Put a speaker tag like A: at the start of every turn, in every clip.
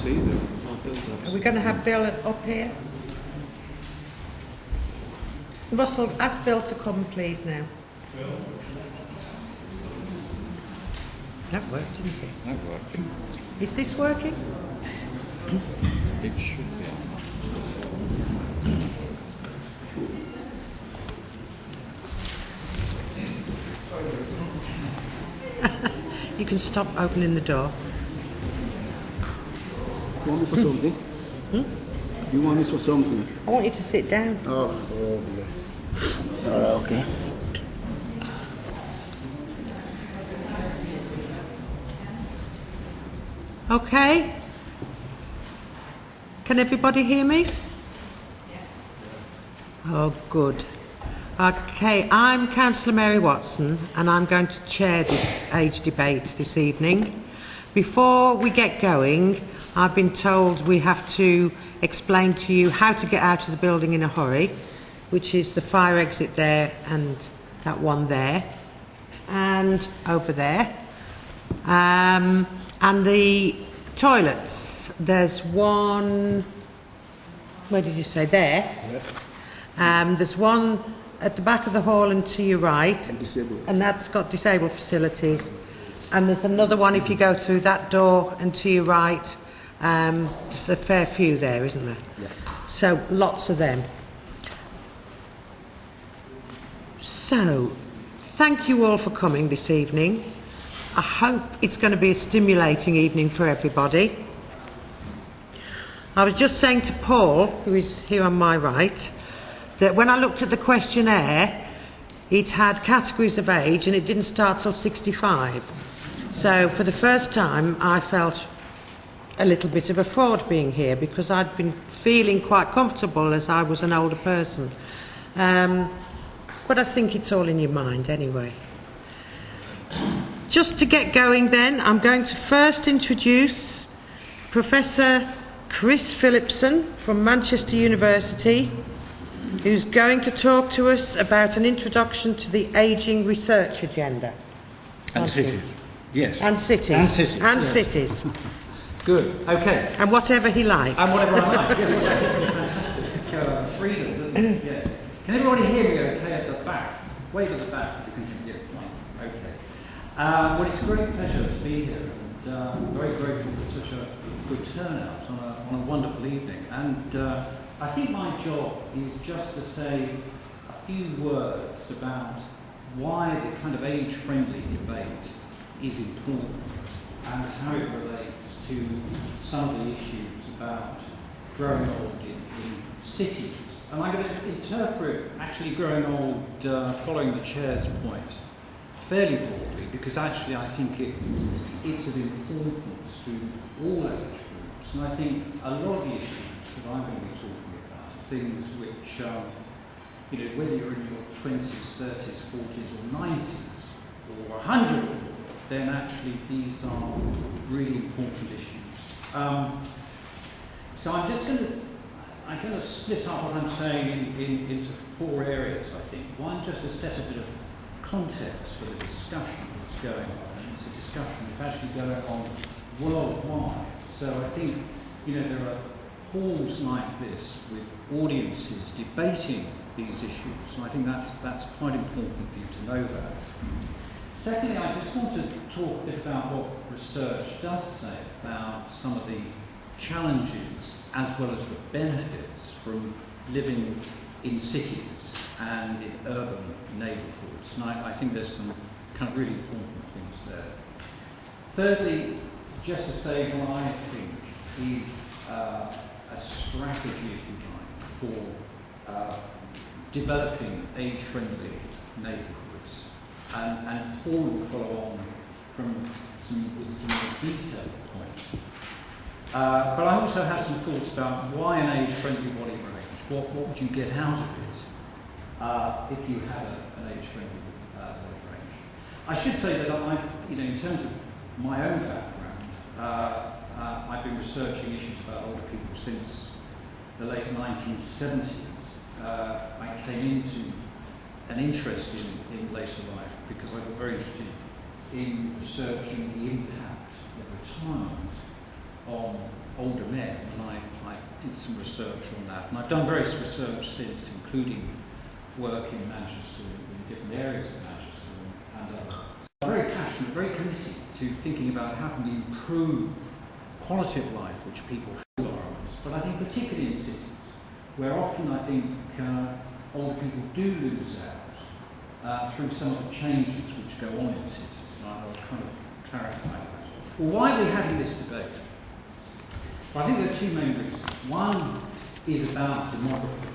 A: see them. Oh, Bill's upstairs.
B: Are we going to have Bill up here? Russell, ask Bill to come, please, now. That worked, didn't it?
A: That worked.
B: Is this working?
A: It should be.
B: You can stop opening the door.
C: You want me for something? You want this for something?
B: I want you to sit down.
C: Oh, okay.
B: Okay. Can everybody hear me? Oh, good. Okay, I'm Councillor Mary Watson and I'm going to chair this age debate this evening. Before we get going, I've been told we have to explain to you how to get out of the building in a hurry, which is the fire exit there and that one there and over there. And the toilets, there's one, where did you say, there? There's one at the back of the hall and to your right, and that's got disabled facilities. And there's another one if you go through that door and to your right. There's a fair few there, isn't there?
C: Yeah.
B: So lots of them. So, thank you all for coming this evening. I hope it's going to be a stimulating evening for everybody. I was just saying to Paul, who is here on my right, that when I looked at the questionnaire, it had categories of age and it didn't start till 65. So for the first time, I felt a little bit of a fraud being here because I'd been feeling quite comfortable as I was an older person. But I think it's all in your mind anyway. Just to get going then, I'm going to first introduce Professor Chris Phillipson from Manchester University, who's going to talk to us about an introduction to the ageing research agenda.
A: And cities. Yes.
B: And cities.
A: And cities.
B: And
A: yes.
B: cities.
D: Good, okay.
B: And whatever he likes.
D: And whatever I like. Yeah, fantastic freedom, doesn't it? Yeah. Can everybody hear me okay at the back? Wave at the back if you can hear me. Yes, fine. Okay. Well, it's a great pleasure to be here, and I'm very grateful for such a good turnout on a wonderful evening. And I think my job is just to say a few words about why the kind of age-friendly debate is important and how it relates to some of the issues about growing old in cities. And I'm going to interpret actually growing old, following the chair's point, fairly broadly, because actually I think it's of importance to all age groups. And I think a lot of the issues that I'm going to be talking about are things which, whether you're in your 20s, 30s, 40s or 90s or 100 or more, then actually these are really important issues. So I'm going to split up what I'm saying into four areas, I think. One, just to set a bit of context for the discussion that's going on. And it's a discussion that's actually going on worldwide. So I think, there are halls like this with audiences debating these issues. And I think that's quite important for you to know that. Secondly, I just want to talk a bit about what research does say about some of the challenges as well as the benefits from living in cities and in urban neighbourhoods. And I think there's some kind of really important things there. Thirdly, just to say what I think is a strategy, if you like, for developing age-friendly neighbourhoods. And Paul will follow on from some more detailed points. But I also have some thoughts about why an age-friendly Whalley Range. What would you get out of it if you had an age-friendly Whalley Range? I should say that in terms of my own background, I've been researching issues about older people since the late 1970s. I came into an interest in later life because I got very interested in researching the impact of retirement on older men, and I did some research on that. And I've done various research since, including work in Manchester, in different areas of Manchester and others. I'm very passionate, very committed to thinking about how can we improve quality of life which people have in environments, but I think particularly in cities, where often I think older people do lose out through some of the changes which go on in cities. And I'll kind of clarify that. Well, why are we having this debate? Well, I think there are two main reasons. One is about demography.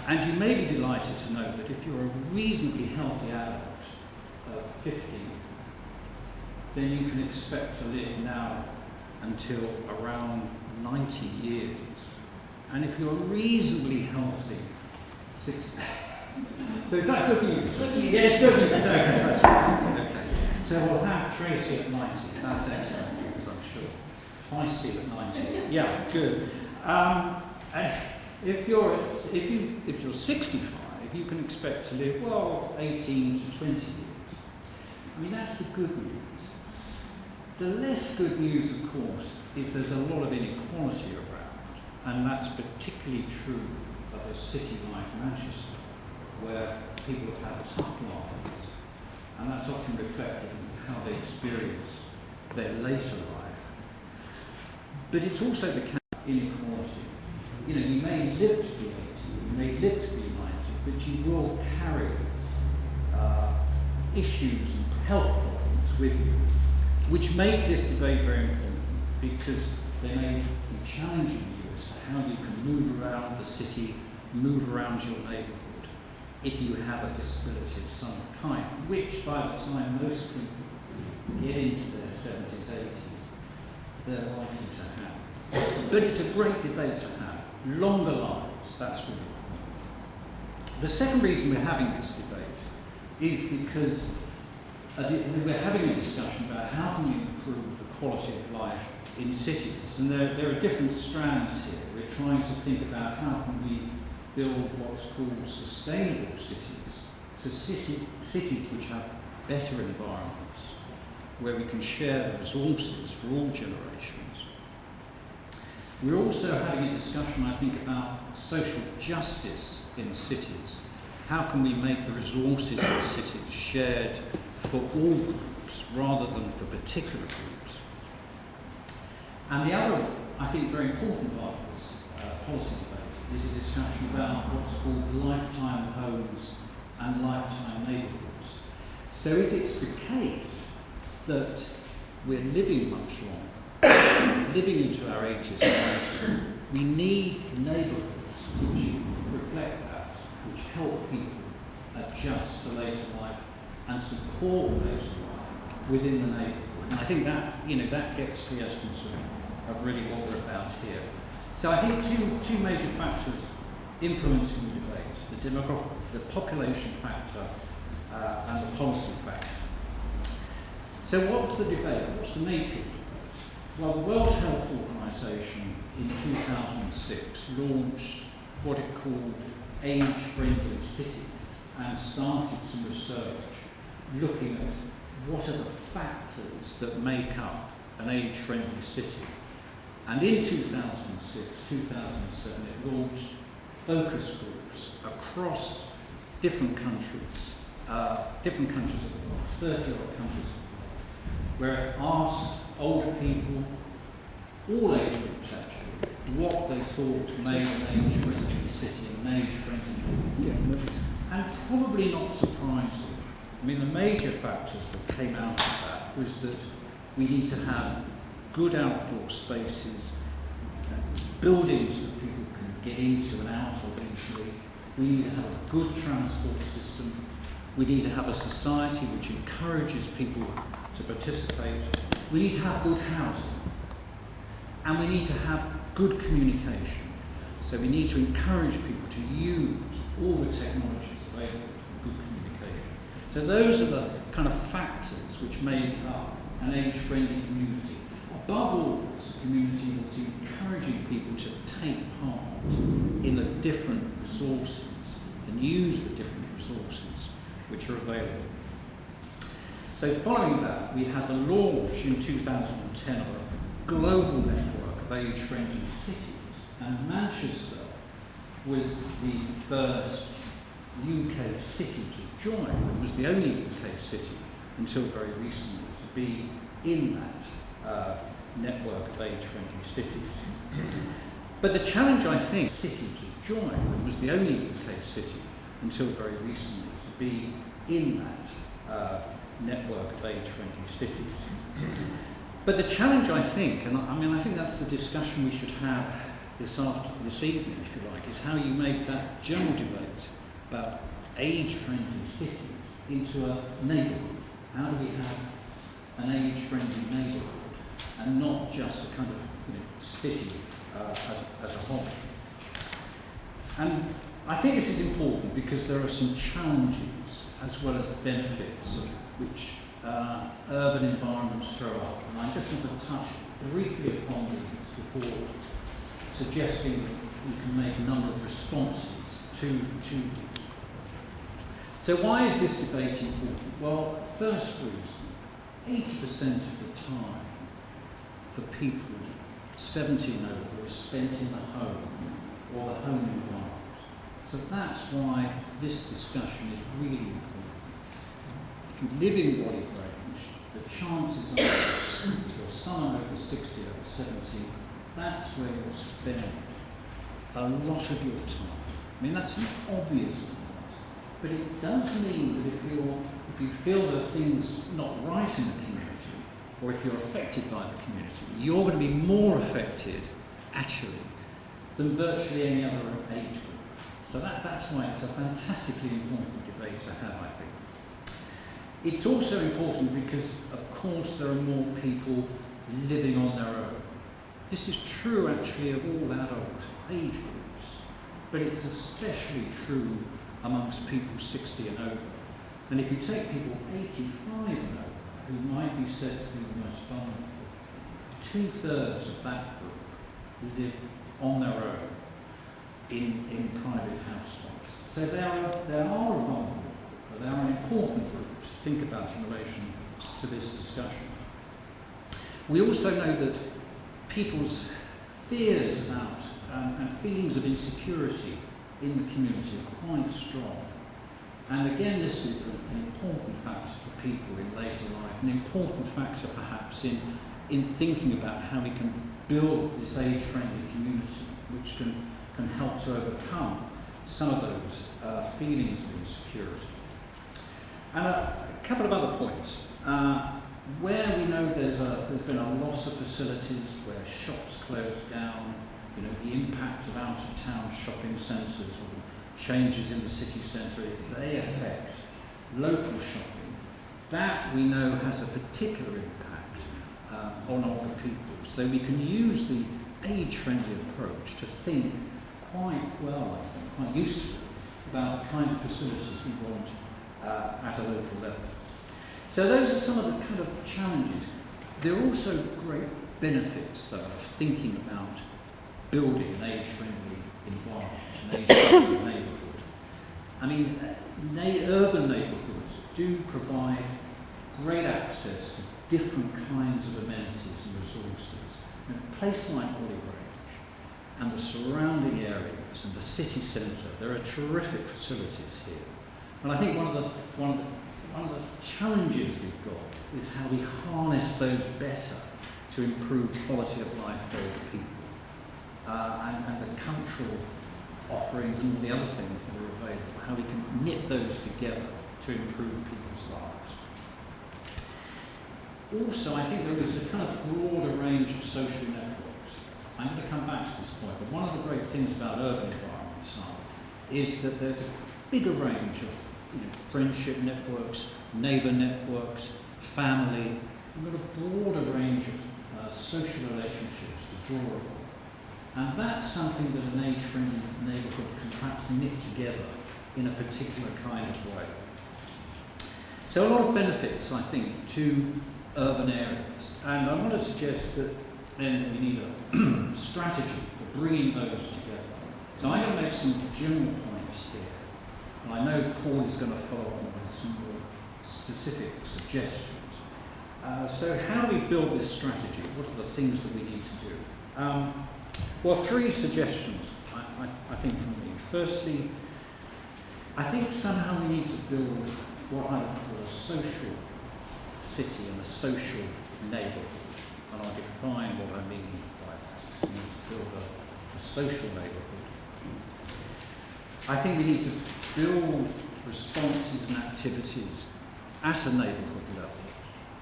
D: And you may be delighted to know that if you're a reasonably healthy adult of 50, then you can expect to live now until around 90 years. And if you're reasonably healthy, 60. So is that good news? Yes, good news. Okay, that's right. Okay. So we'll have Tracy at 90. That's excellent news, I'm sure. Feisty at 90. Yeah, good. And if you're 65, you can expect to live, well, 18 to 20 years. I mean, that's the good news. The less good news, of course, is there's a lot of inequality around, and that's particularly true of a city like Manchester, where people have had tough lives, and that's often reflected in how they experience their later life. But it's also the kind of inequality. You know, you may live to be 80, you may live to be 90, but you will carry issues and health problems with you, which make this debate very important, because they may be challenging you as to how you can move around the city, move around your neighbourhood, if you have a disability of some kind, which by the time most people get into their 70s, 80s, they're likely to have. But it's a great debate to have. Longer lives, that's really important. The second reason we're having this debate is because we're having a discussion about how can we improve the quality of life in cities. And there are different strands here. We're trying to think about how can we build what's called sustainable cities, so cities which have better environments, where we can share the resources for all generations. We're also having a discussion, I think, about social justice in cities. How can we make the resources in cities shared for all groups rather than for particular groups? And the other, I think, very important part of this policy debate is a discussion about what's called lifetime homes and lifetime neighbourhoods. So if it's the case that we're living much longer, living into our 80s and 90s, we need neighbourhoods which reflect that, which help people adjust to later life and support later life within the neighbourhood. And I think that, that gets to the essence of really what we're about here. So I think two major factors influencing the debate, the demographic, the population factor and the policy factor. So what's the debate? What's the nature of the debate? Well, the World Health Organization in 2006 launched what it called Age-friendly cities and started some research looking at what are the factors that make up an age-friendly city. And in 2006, 2007, it launched focus groups across different countries of the world, 30 odd countries of the world, where it asked older people, all age groups actually, what they thought made an age-friendly city, an age-friendly. And probably not surprising, I mean, the major factors that came out of that was that we need to have good outdoor spaces, buildings that people can get into and out of easily. We need to have a good transport system. We need to have a society which encourages people to participate. We need to have good housing. And we need to have good communication. So we need to encourage people to use all the technologies available for good communication. So those are the kind of factors which make up an age-friendly community. Above all, it's a community that's encouraging people to take part in the different resources and use the different resources which are available. So following that, we had the launch in 2010 of global network of age-friendly cities, and Manchester was the first UK city to join. It was the only UK city until very recently to be in that network of age-friendly cities. But the challenge, I think, city to join, it was the only UK city until very recently to be in that network of age-friendly cities. But the challenge, I think, and I think that's the discussion we should have this evening, if you like, is how you make that general debate about age-friendly cities into a neighbourhood. How do we have an age-friendly neighbourhood and not just a kind of city as a whole? And I think this is important because there are some challenges as well as benefits which urban environments throw up. And I just want to touch briefly upon these before suggesting that we can make a number of responses to these. So why is this debate important? Well, first reason, 80% of the time for people 70 and over is spent in the home or the home environment. So that's why this discussion is really important. If you live in Whalley Range, the chances are you're someone over 60 or 70, that's where you'll spend a lot of your time. I mean, that's an obvious point, but it does mean that if you feel there are things not right in the community, or if you're affected by the community, you're going to be more affected, actually, than virtually any other age group. So that's why it's a fantastically important debate to have, I think. It's also important because, of course, there are more people living on their own. This is true, actually, of all adult age groups, but it's especially true amongst people 60 and over. And if you take people 85 and over, who might be said to be the most vulnerable, 2/3 of that group live on their own in private households. So they are a vulnerable group, but they are an important group to think about in relation to this discussion. We also know that people's fears about and feelings of insecurity in the community are quite strong. And again, this is an important factor for people in later life, an important factor perhaps in thinking about how we can build this age-friendly community, which can help to overcome some of those feelings of insecurity. And a couple of other points. Where we know there's been a loss of facilities, where shops close down, the impact of out-of-town shopping centres or changes in the city centre, if they affect local shopping, that we know has a particular impact on older people. So we can use the age-friendly approach to think quite well, I think, quite usefully about the kind of facilities we want at a local level. So those are some of the kind of challenges. There are also great benefits, though, of thinking about building an age-friendly environment, an age-friendly neighbourhood. I mean, urban neighbourhoods do provide great access to different kinds of amenities and resources. A place like Whalley Range and the surrounding areas and the city centre, there are terrific facilities here. And I think one of the challenges we've got is how we harness those better to improve quality of life for older people. And the cultural offerings and all the other things that are available, how we can knit those together to improve people's lives. Also, I think there is a kind of broader range of social networks. I'm going to come back to this point, but one of the great things about urban environments is that there's a bigger range of friendship networks, neighbour networks, family. We've got a broader range of social relationships to draw upon. And that's something that an age-friendly neighbourhood can perhaps knit together in a particular kind of way. So a lot of benefits, I think, to urban areas. And I want to suggest that then we need a strategy for bringing those together. So I'm going to make some general points here. And I know Paul is going to follow on with some more specific suggestions. So how do we build this strategy? What are the things that we need to do? Well, 3 suggestions I think we need. Firstly, I think somehow we need to build what I would call a social city and a social neighbourhood. And I'll define what I mean by that. We need to build a social neighbourhood. I think we need to build responses and activities at a neighbourhood level,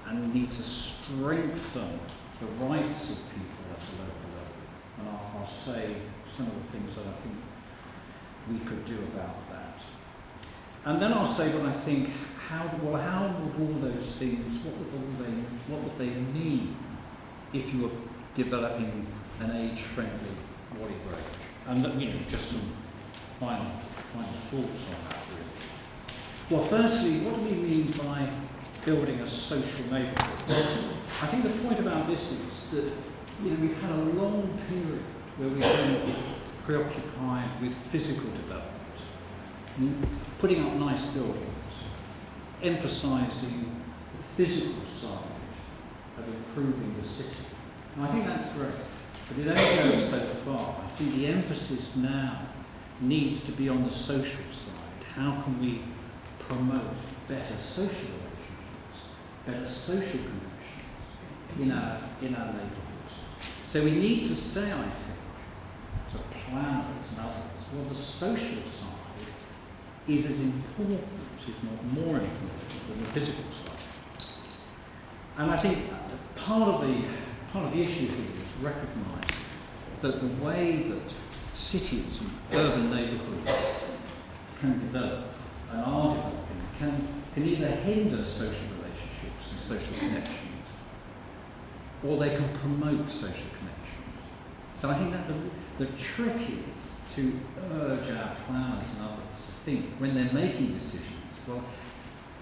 D: and we need to strengthen the rights of people at a local level. And I'll say some of the things that I think we could do about that. And then I'll say what I think, how would all those things, what would they mean if you were developing an age-friendly Whalley Range? And just some final thoughts on that, really. Well, firstly, what do we mean by building a social neighbourhood? I think the point about this is that we've had a long period where we've been preoccupied with physical development, putting up nice buildings, emphasising the physical side of improving the city. And I think that's great, but it only goes so far. I think the emphasis now needs to be on the social side. How can we promote better social relationships, better social connections in our neighbourhoods? So we need to say, I think, to planners and others, well, the social side is as important, if not more important, than the physical side. And I think part of the issue here is recognise that the way that cities and urban neighbourhoods can develop and are developing can either hinder social relationships and social connections, or they can promote social connections. So I think that the trick is to urge our planners and others to think, when they're making decisions, well,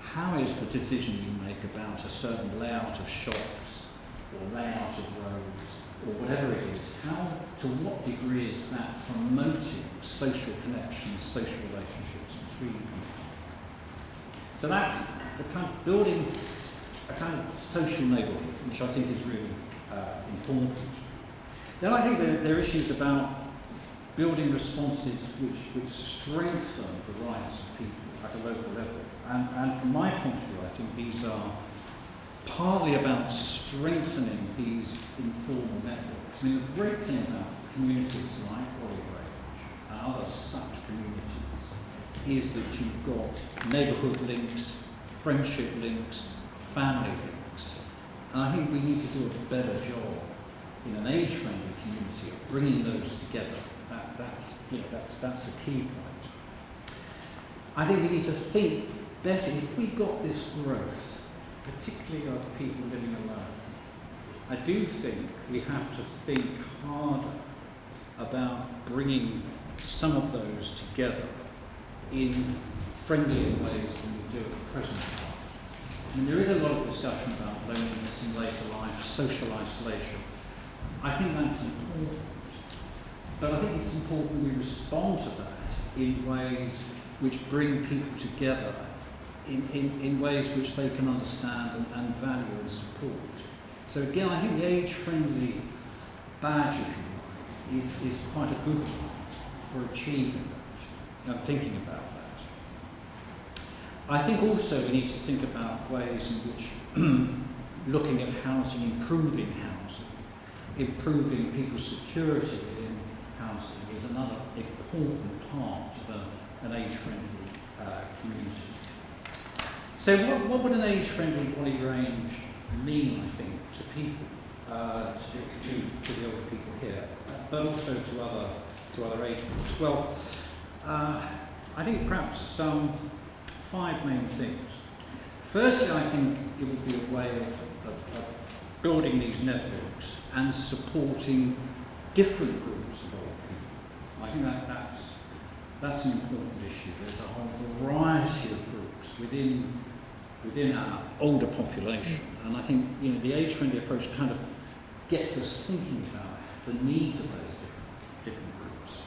D: how is the decision you make about a certain layout of shops or layout of roads or whatever it is, to what degree is that promoting social connections, social relationships between people? So that's the kind of building a kind of social neighbourhood, which I think is really important. Then I think there are issues about building responses which strengthen the rights of people at a local level. And from my point of view, I think these are partly about strengthening these informal networks. I mean, the great thing about communities like Whalley Range and other such communities is that you've got neighbourhood links, friendship links, family links. And I think we need to do a better job in an age-friendly community of bringing those together. That's a key point. I think we need to think better. If we got this growth, particularly of people living alone, I do think we have to think harder about bringing some of those together in friendlier ways than we do at the present time. I mean, there is a lot of discussion about loneliness in later life, social isolation. I think that's important. But I think it's important we respond to that in ways which bring people together, in ways which they can understand and value and support. So again, I think the age-friendly badge, if you like, is quite a good one for achieving that, and thinking about that. I think also we need to think about ways in which looking at housing, improving people's security in housing is another important part of an age-friendly community. So what would an age-friendly Whalley Range mean, I think, to people, to the older people here, but also to other age groups? Well, I think perhaps 5 main things. Firstly, I think it would be a way of building these networks and supporting different groups of old people. I think that's an important issue. There's a whole variety of groups within our older population, and I think the age-friendly approach kind of gets us thinking about the needs of those different groups.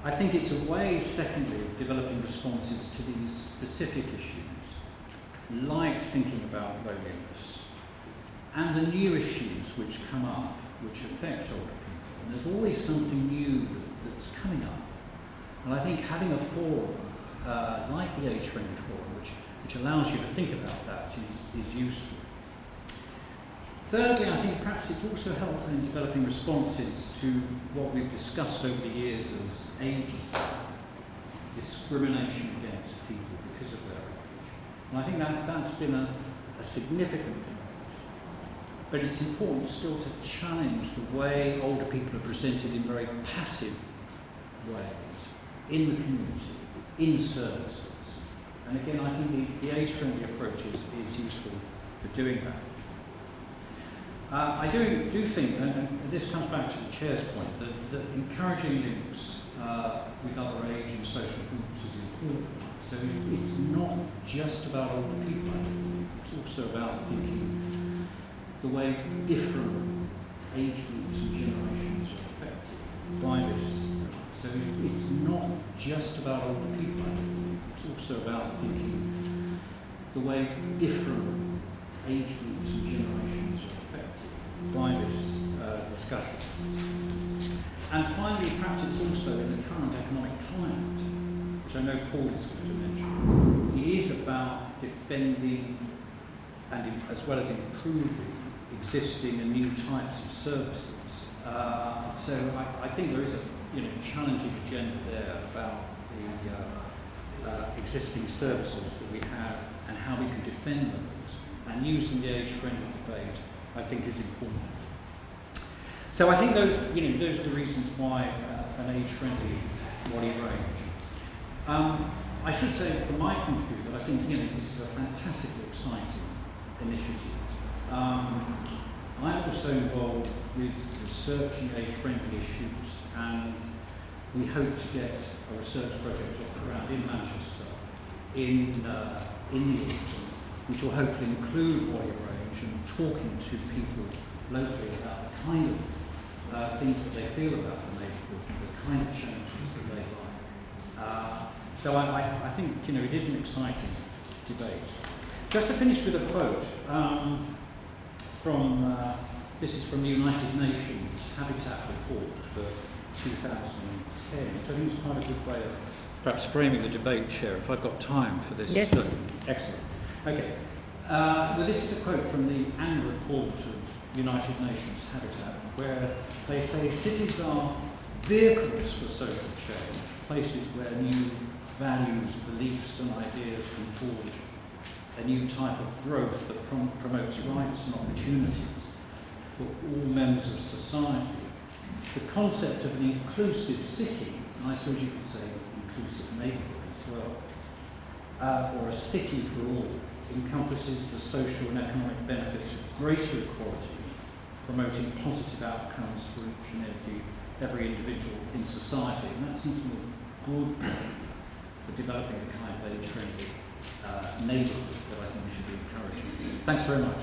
D: I think it's a way, secondly, of developing responses to these specific issues. like thinking about loneliness and the new issues which come up which affect older people. And there's always something new that's coming up. And I think having a forum like the Age-friendly Forum, which allows you to think about that, is useful. Thirdly, I think perhaps it's also helpful in developing responses to what we've discussed over the years as ageism, discrimination against people because of their age. And I think that's been a significant impact. But it's important still to challenge the way older people are presented in very passive ways, in the community, in services. And again, I think the age-friendly approach is useful for doing that. I do think, and this comes back to the Chair's point, that encouraging links with other age and social groups is important. So it's not just about older people, it's also about thinking the way different age groups and generations are affected by this. So it's not just about older people, it's also about thinking the way different age groups and generations are affected by this discussion. And finally, perhaps it's also in the current economic climate, which I know Paul is going to mention, it is about defending and as well as improving existing and new types of services. So I think there is a challenging agenda there about the existing services that we have and how we can defend them. And using the age-friendly debate, I think, is important. So I think those are the reasons why an age-friendly Whalley Range. I should say, from my point of view, that I think this is a fantastically exciting initiative. I'm also involved with researching age-friendly issues, and we hope to get a research project off the ground in Manchester in the autumn, which will hopefully include Whalley Range and talking to people locally about the kind of things that they feel about the neighbourhood and the kind of changes that they like. So I think it is an exciting debate. Just to finish with a quote from this is from the United Nations Habitat Report for 2010, which I think is quite a good way of perhaps framing the debate, Chair, if I've got time for this.
B: Yes.
D: Excellent. Okay. Well, this is a quote from the annual report of United Nations Habitat, where they say cities are vehicles for social change, places where new values, beliefs and ideas can forge a new type of growth that promotes rights and opportunities for all members of society. The concept of an inclusive city, and I suppose you could say inclusive neighbourhood as well, or a city for all, encompasses the social and economic benefits of greater equality, promoting positive outcomes for each and every individual in society. And that seems to be a good way for developing the kind of age-friendly neighbourhood that I think we should be encouraging. Thanks very much.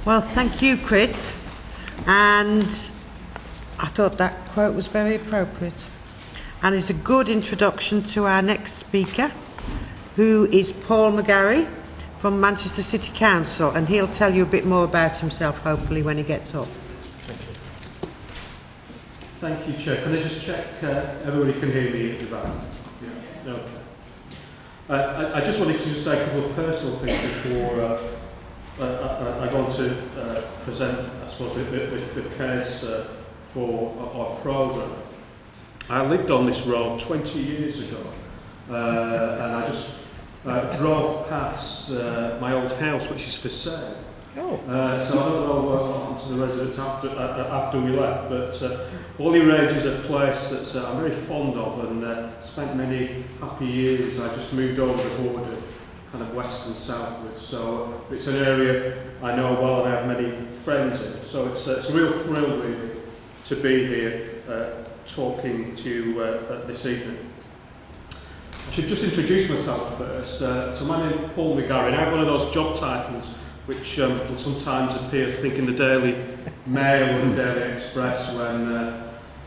B: Well, thank you, Chris. And I thought that quote was very appropriate. And it's a good introduction to our next speaker, who is Paul McGarry from Manchester City Council, and he'll tell you a bit more about himself, hopefully, when he gets up.
E: Thank you, Chair. Can I just check everybody can hear me at the back? Yeah. Okay. I just wanted to say a couple of personal things before I go on to present, I suppose, the case for our programme. I lived on this road 20 years ago, and I just drove past my old house, which is for sale.
B: Oh.
E: So I don't know what happened to the residents after we left, but Whalley Range is a place that I'm very fond of and spent many happy years. I just moved over the border, kind of west and southwards, so it's an area I know well and I have many friends in. So it's a real thrill really to be here talking to you this evening. I should just introduce myself first. So my name is Paul McGarry, and I have one of those job titles which sometimes appears, I think, in the Daily Mail and the Daily Express when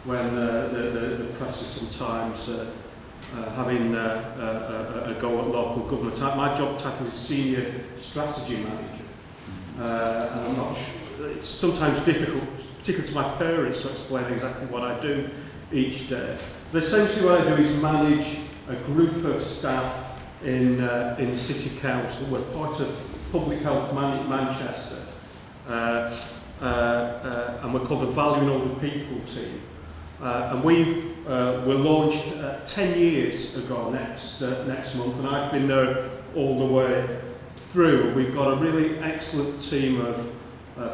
E: when the press is sometimes having a go at local government. My job title is Senior Strategy Manager. And I'm not sure, it's sometimes difficult, particularly to my parents, to explain exactly what I do each day. But essentially what I do is manage a group of staff in the City Council. We're part of Public Health Manchester. And we're called the Value and Older People team. And we were launched 10 years ago next month, and I've been there all the way through. We've got a really excellent team of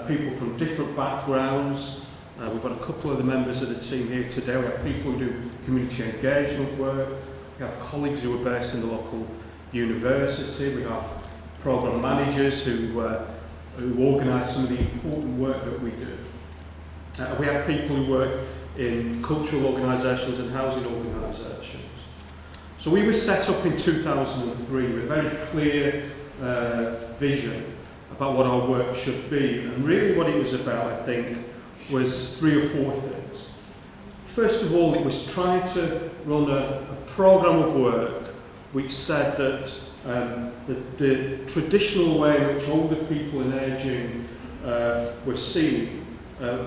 E: people from different backgrounds. We've got a couple of the members of the team here today. We have people who do community engagement work. We have colleagues who are based in the local university. We have programme managers who organise some of the important work that we do. We have people who work in cultural organisations and housing organisations. So we were set up in 2003 with a very clear vision about what our work should be. And really what it was about, I think, was 3 or 4 things. First of all, it was trying to run a programme of work which said that the traditional way in which older people and ageing were seen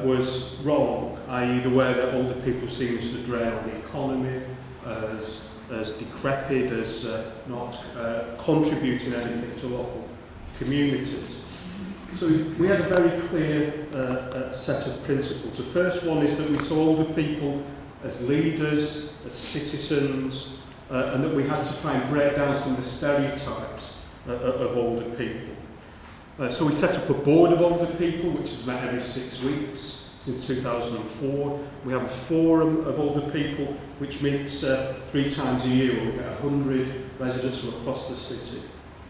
E: was wrong, i.e. the way that older people seem to drain on the economy, as decrepit, as not contributing anything to local communities. So we had a very clear set of principles. The first one is that we saw older people as leaders, as citizens, and that we had to try and break down some of the stereotypes of older people. So we set up a board of older people, which has met every 6 weeks since 2004. We have a forum of older people, which meets 3 times a year, where we get 100 residents from across the city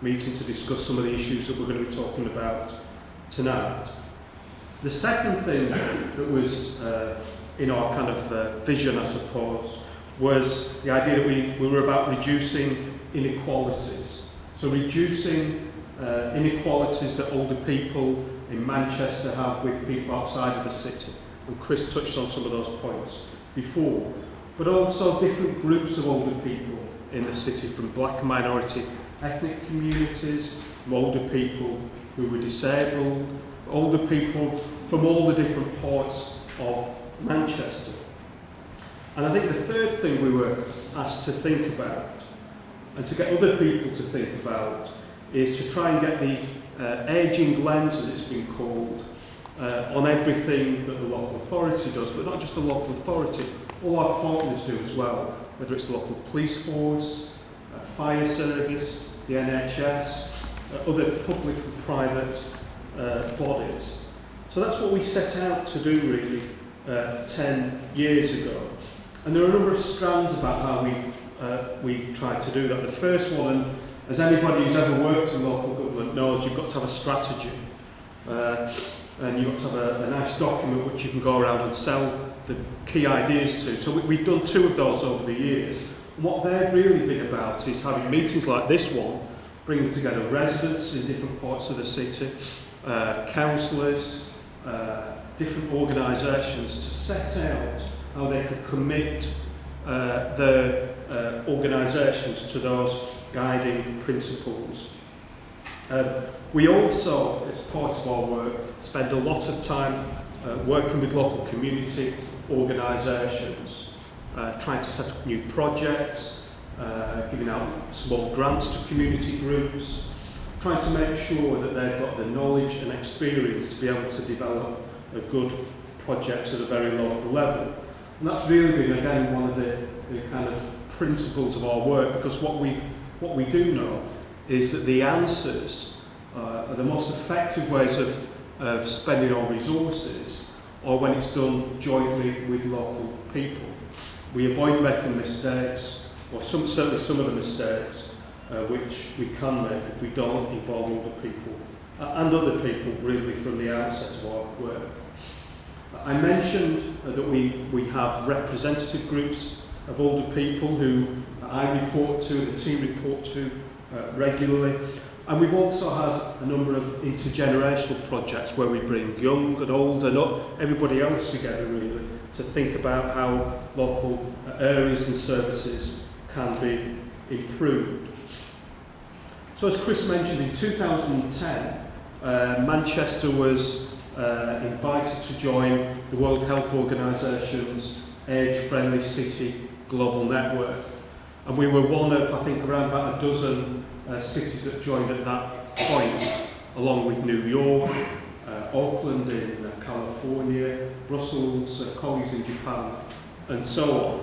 E: meeting to discuss some of the issues that we're going to be talking about tonight. The second thing that was in our kind of vision, I suppose, was the idea that we were about reducing inequalities. So reducing inequalities that older people in Manchester have with people outside of the city. And Chris touched on some of those points before. But also different groups of older people in the city, from black and minority ethnic communities, from older people who were disabled, older people from all the different parts of Manchester. And I think the third thing we were asked to think about, and to get other people to think about, is to try and get the ageing lens, as it's been called, on everything that the local authority does, but not just the local authority, all our partners do as well, whether it's the local police force, fire service, the NHS, other public and private bodies. So that's what we set out to do really 10 years ago. And there are a number of strands about how we've tried to do that. The first one, as anybody who's ever worked in local government knows, you've got to have a strategy. And you've got to have a nice document which you can go around and sell the key ideas to. So we've done 2 of those over the years. And what they've really been about is having meetings like this one, bringing together residents in different parts of the city, councillors, different organisations, to set out how they could commit their organisations to those guiding principles. We also, as part of our work, spend a lot of time working with local community organisations, trying to set up new projects, giving out small grants to community groups, trying to make sure that they've got the knowledge and experience to be able to develop a good project at a very local level. And that's really been, again, one of the kind of principles of our work, because what we do know is that the answers are the most effective ways of spending our resources are when it's done jointly with local people. We avoid making mistakes, or certainly some of the mistakes, which we can make if we don't involve older people and other people really from the outset of our work. I mentioned that we have representative groups of older people who I report to, the team report to regularly. And we've also had a number of intergenerational projects where we bring young and old and everybody else together really to think about how local areas and services can be improved. So as Chris mentioned, in 2010, Manchester was invited to join the World Health Organisation's Age-friendly City Global Network. And we were one of, I think, around about a dozen cities that joined at that point, along with New York, Auckland in California, Brussels, colleagues in Japan, and so on.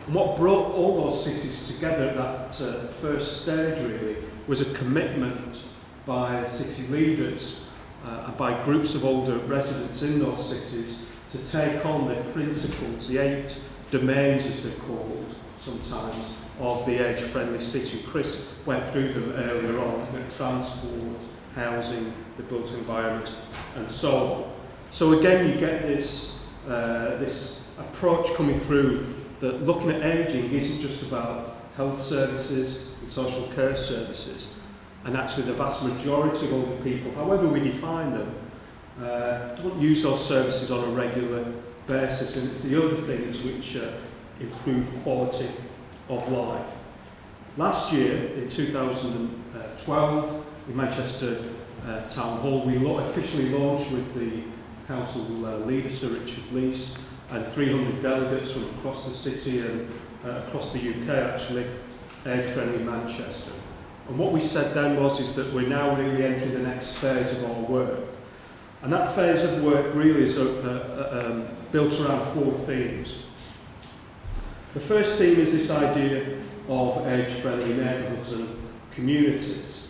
E: And what brought all those cities together at that first stage really was a commitment by city leaders and by groups of older residents in those cities to take on the principles, the 8 domains as they're called sometimes, of the age-friendly city. Chris went through them earlier on: transport, housing, the built environment, and so on. So again, you get this approach coming through that looking at ageing isn't just about health services and social care services, and actually the vast majority of older people, however we define them, don't use those services on a regular basis, and it's the other things which improve quality of life. Last year, in 2012, in Manchester Town Hall, we officially launched with the council leader, Sir Richard Leese, and 300 delegates from across the city and across the UK actually, Age-friendly Manchester. And what we said then is that we're now really entering the next phase of our work. And that phase of work really is built around 4 themes. The first theme is this idea of age-friendly neighbourhoods and communities.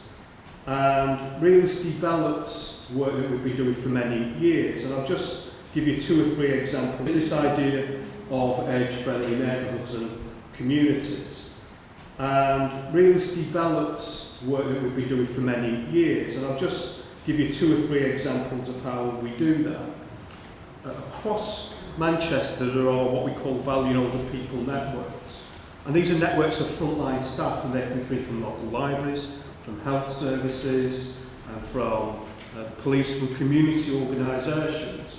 E: And really this develops work that we've been doing for many years. And I'll just give you 2 or 3 examples. This idea of age-friendly neighbourhoods and communities. And really this develops work that we've been doing for many years. And I'll just give you 2 or 3 examples of how we do that. Across Manchester there are what we call Value Older People networks. And these are networks of frontline staff, and they can be from local libraries, from health services, and from police, from community organisations.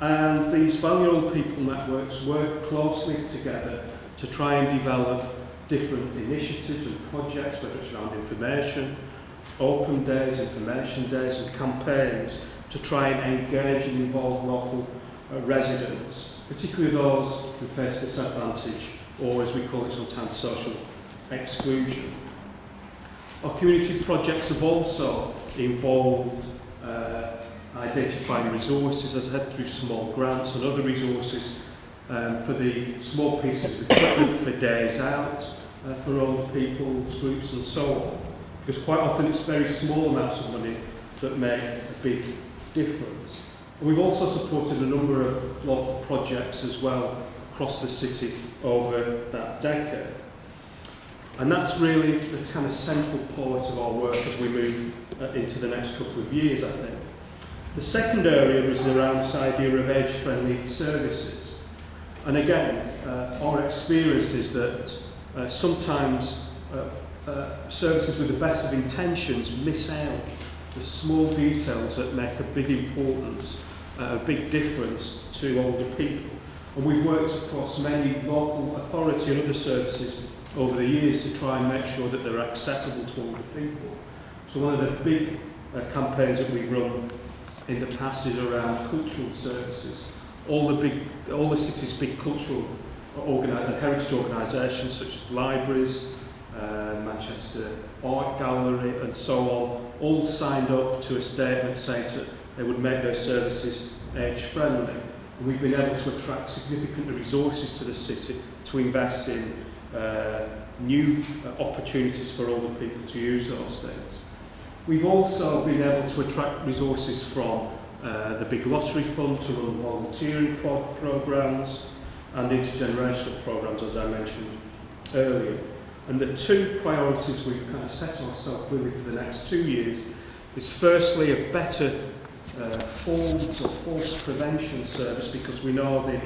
E: And these Value Older People networks work closely together to try and develop different initiatives and projects, whether it's around information, open days, information days and campaigns to try and engage and involve local residents, particularly those who face disadvantage or, as we call it sometimes, social exclusion. Our community projects have also involved identifying resources, as I said, through small grants and other resources for the small pieces of equipment for days out for older people's groups and so on. Because quite often it's very small amounts of money that make a big difference. And we've also supported a number of local projects as well across the city over that decade. And that's really the kind of central part of our work as we move into the next couple of years, I think. The second area is around this idea of age-friendly services. And again, our experience is that sometimes services with the best of intentions miss out the small details that make a big importance, a big difference to older people. And we've worked across many local authority and other services over the years to try and make sure that they're accessible to older people. So one of the big campaigns that we've run in the past is around cultural services. All the city's big cultural heritage organisations such as libraries, Manchester Art Gallery and so on, all signed up to a statement saying that they would make their services age-friendly. And we've been able to attract significant resources to the city to invest in new opportunities for older people to use those things. We've also been able to attract resources from the big lottery fund to run volunteering programmes and intergenerational programmes, as I mentioned earlier. And the 2 priorities we've kind of set ourselves really for the next 2 years is firstly a better falls or falls prevention service, because we know the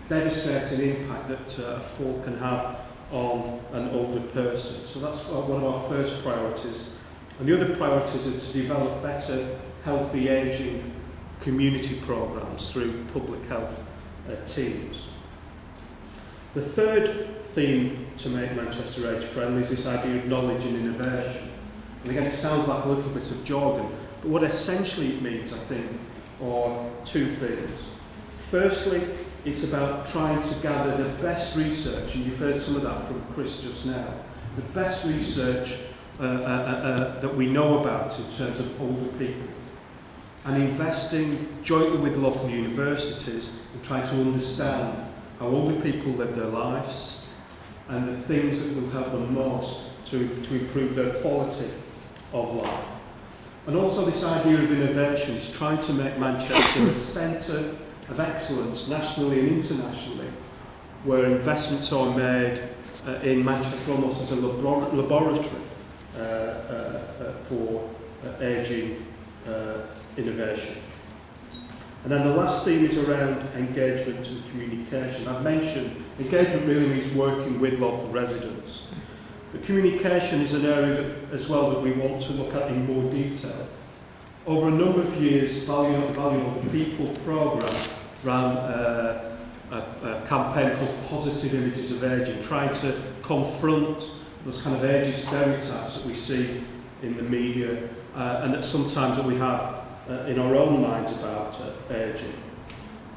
E: devastating impact that a fall can have on an older person. So that's one of our first priorities And the other priorities are to develop better healthy ageing community programmes through public health teams. The third theme to make Manchester age-friendly is this idea of knowledge and innovation. And again, it sounds like a little bit of jargon, but what essentially it means, I think, are two things. Firstly, it's about trying to gather the best research, and you've heard some of that from Chris just now, the best research that we know about in terms of older people, and investing jointly with local universities in trying to understand how older people live their lives and the things that will help them most to improve their quality of life. And also this idea of innovation is trying to make Manchester a centre of excellence nationally and internationally, where investments are made in Manchester almost as a laboratory for ageing innovation. And then the last theme is around engagement and communication. I've mentioned engagement really means working with local residents. But communication is an area that, as well, that we want to look at in more detail. Over a number of years, Value of the People programme ran a campaign called Positive Images of Ageing, trying to confront those kind of ageist stereotypes that we see in the media and that sometimes that we have in our own minds about ageing.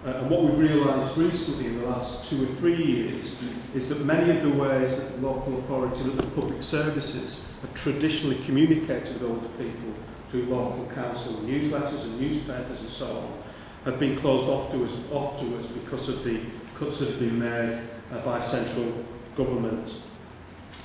E: And what we've realised recently in the last 2 or 3 years is that many of the ways that local authority and the public services have traditionally communicated with older people through local council newsletters and newspapers and so on have been closed off to us because of the cuts that have been made by central government.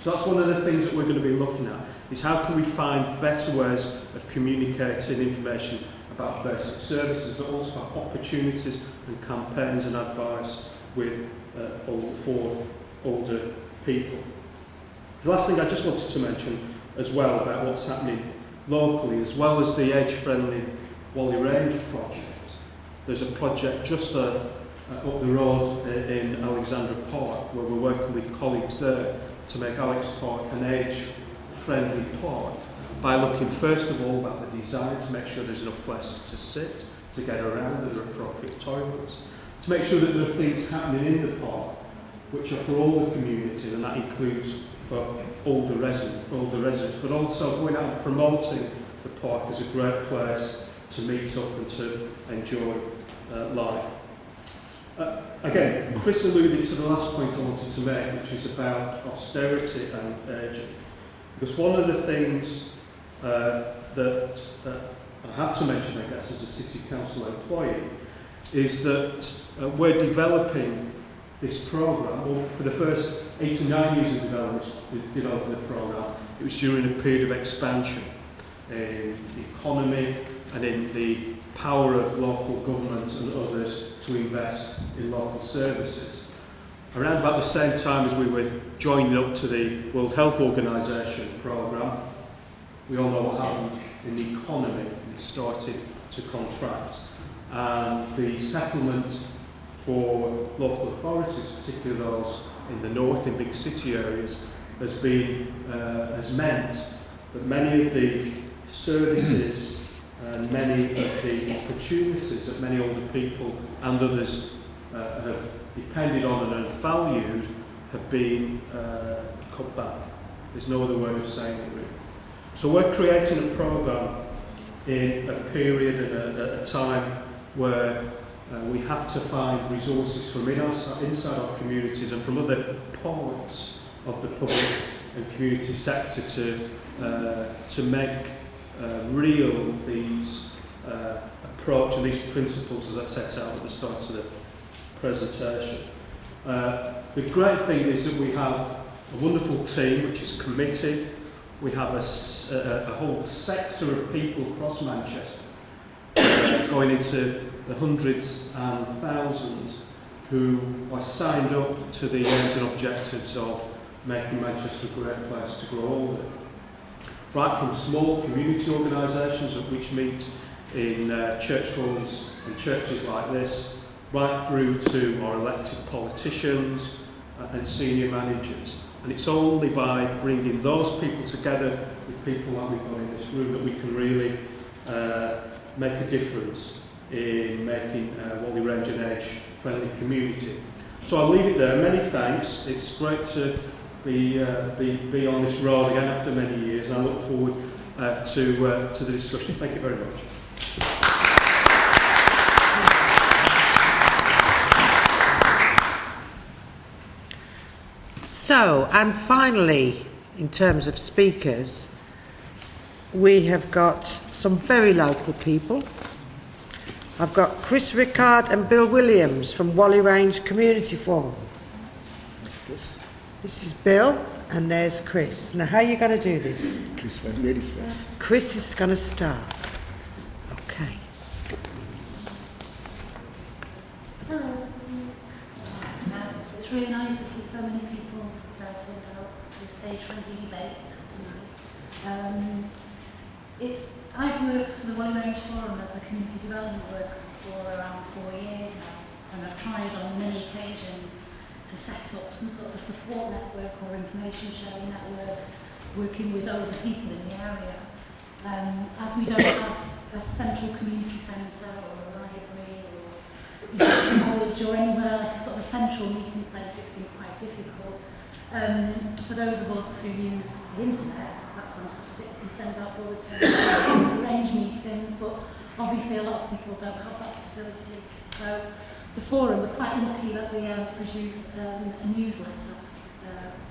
E: So that's one of the things that we're going to be looking at, is how can we find better ways of communicating information about basic services, but also about opportunities and campaigns and advice for older people. The last thing I just wanted to mention as well about what's happening locally, as well as the Age-friendly Whalley Range project. There's a project just up the road in Alexandra Park, where we're working with colleagues there to make Alex Park an age-friendly park by looking first of all about the design, to make sure there's enough places to sit, to get around, that there are appropriate toilets, to make sure that there are things happening in the park which are for all the community, and that includes for older residents, but also going out and promoting the park as a great place to meet up and to enjoy life. Again, Chris alluded to the last point I wanted to make, which is about austerity and ageing. Because one of the things that I have to mention, I guess, as a City Council employee, is that we're developing this programme. Well, for the first 8 to 9 years of developing the programme, it was during a period of expansion in the economy and in the power of local governments and others to invest in local services. Around about the same time as we were joining up to the World Health Organization programme, we all know what happened in the economy. It started to contract. And the settlement for local authorities, particularly those in the north, in big city areas, has meant that many of the services and many of the opportunities that many older people and others have depended on and have valued have been cut back. There's no other way of saying it, really. So we're creating a programme in a period and at a time where we have to find resources from inside our communities and from other parts of the public and community sector to make real these approach and these principles as I set out at the start of the presentation. The great thing is that we have a wonderful team which is committed. We have a whole sector of people across Manchester going into the hundreds and thousands who are signed up to the aims and objectives of making Manchester a great place to grow older. Right from small community organisations which meet in church halls and churches like this, right through to our elected politicians and senior managers. And it's only by bringing those people together with people like we've got in this room that we can really make a difference in making Whalley Range an age-friendly community. So I'll leave it there. Many thanks. It's great to be on this road again after many years, and I look forward to the discussion. Thank you very much.
B: So, and finally, in terms of speakers, we have got some very local people. I've got Chris Rickard and Bill Williams from Whalley Range Community Forum.
C: Chris.
B: This is Bill, and there's Chris. Now, how are you going to do this?
C: Chris first, ladies first.
B: Chris is going to start. Okay.
F: Hello. It's really nice to see so many people sorted out this age-friendly debate tonight. I've worked for the Whalley Range Forum as the community development worker for around 4 years now, and I've tried on many occasions to set up some sort of a support network or information sharing network, working with older people in the area. As we don't have a central community centre or a library or a college or anywhere like a sort of a central meeting place, it's been quite difficult. For those of us who use the internet, that's fantastic. We can send out bulletins, arrange meetings, but obviously a lot of people don't have that facility. So the forum, we're quite lucky that we produce a newsletter,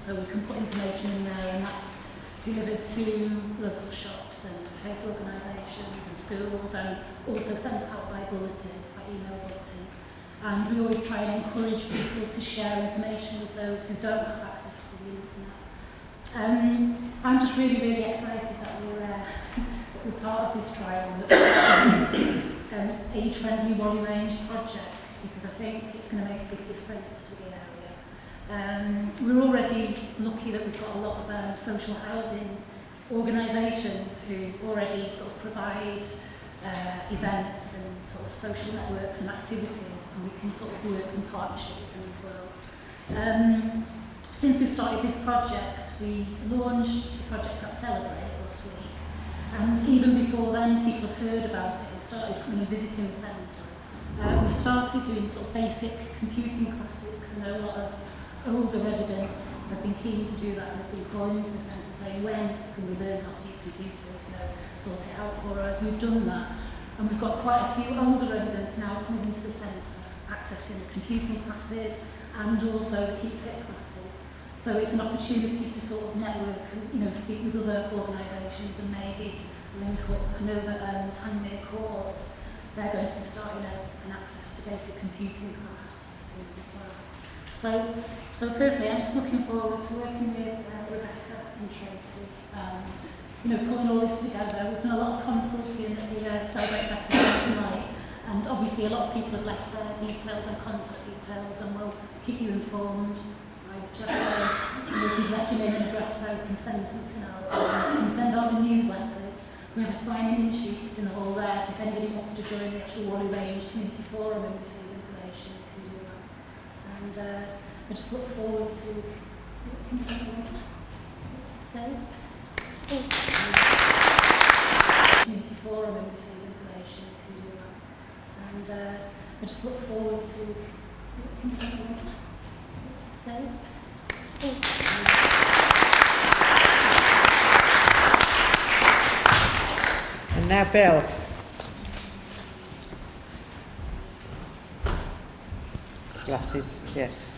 F: so we can put information in there, and that's delivered to local shops and faith organisations and schools, and also sent out by bulletin, by email bulletin. And we always try and encourage people to share information with those who don't have access to the internet. I'm just really, really excited that we're part of this trial, this Age-friendly Whalley Range project, because I think it's going to make a big difference to the area. We're already lucky that we've got a lot of social housing organisations who already sort of provide events and sort of social networks and activities, and we can sort of work in partnership with them as well. Since we started this project, we launched the project at Celebrate last week, and even before then people have heard about it and started coming and visiting the centre. We started doing sort of basic computing classes, because I know a lot of older residents have been keen to do that, and have been calling into the centre saying, when can we learn how to use computers, sort it out for us. We've done that, and we've got quite a few older residents now coming into the centre, accessing the computing classes and also the Keep Fit classes. So it's an opportunity to sort of network and speak with other organisations and maybe link up. I know that Tanmere Court, they're going to be starting an access to basic computing class soon as well. So personally, I'm just looking forward to working with Rebecca and Tracy and pulling all this together. We've done a lot of consulting at the Celebrate Festival tonight, and obviously a lot of people have left their details and contact details, and we'll keep you informed. If you've left your name and address, so we can send something out. We can send out the newsletters. We have a sign-in sheet in the hall there, so if anybody wants to join the actual Whalley Range Community Forum and receive information, you can do that. And I just look forward to Community Forum and receive information, you can do that. And I just look forward to
B: And now Bill. Glasses, yes.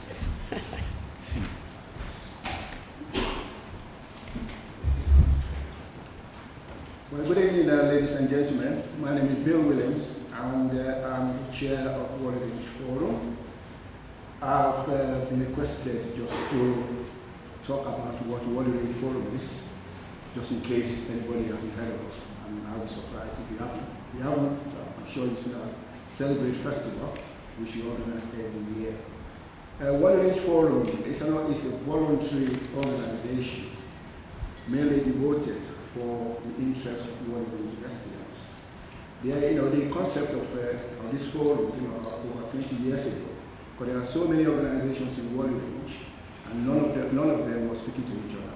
C: Well, good evening, ladies and gentlemen. My name is Bill Williams, and I'm the chair of Whalley Range Forum. I've been requested just to talk about what Whalley Range Forum is, just in case anybody hasn't heard of us. And I'll be surprised if you haven't. If you haven't, I'm sure you've seen our Celebrate Festival, which we organize every year. Whalley Range Forum is a voluntary organization mainly devoted for the interests of Whalley Range residents. The concept of this forum, over 20 years ago, because there are so many organizations in Whalley Range, and none of them were speaking to each other.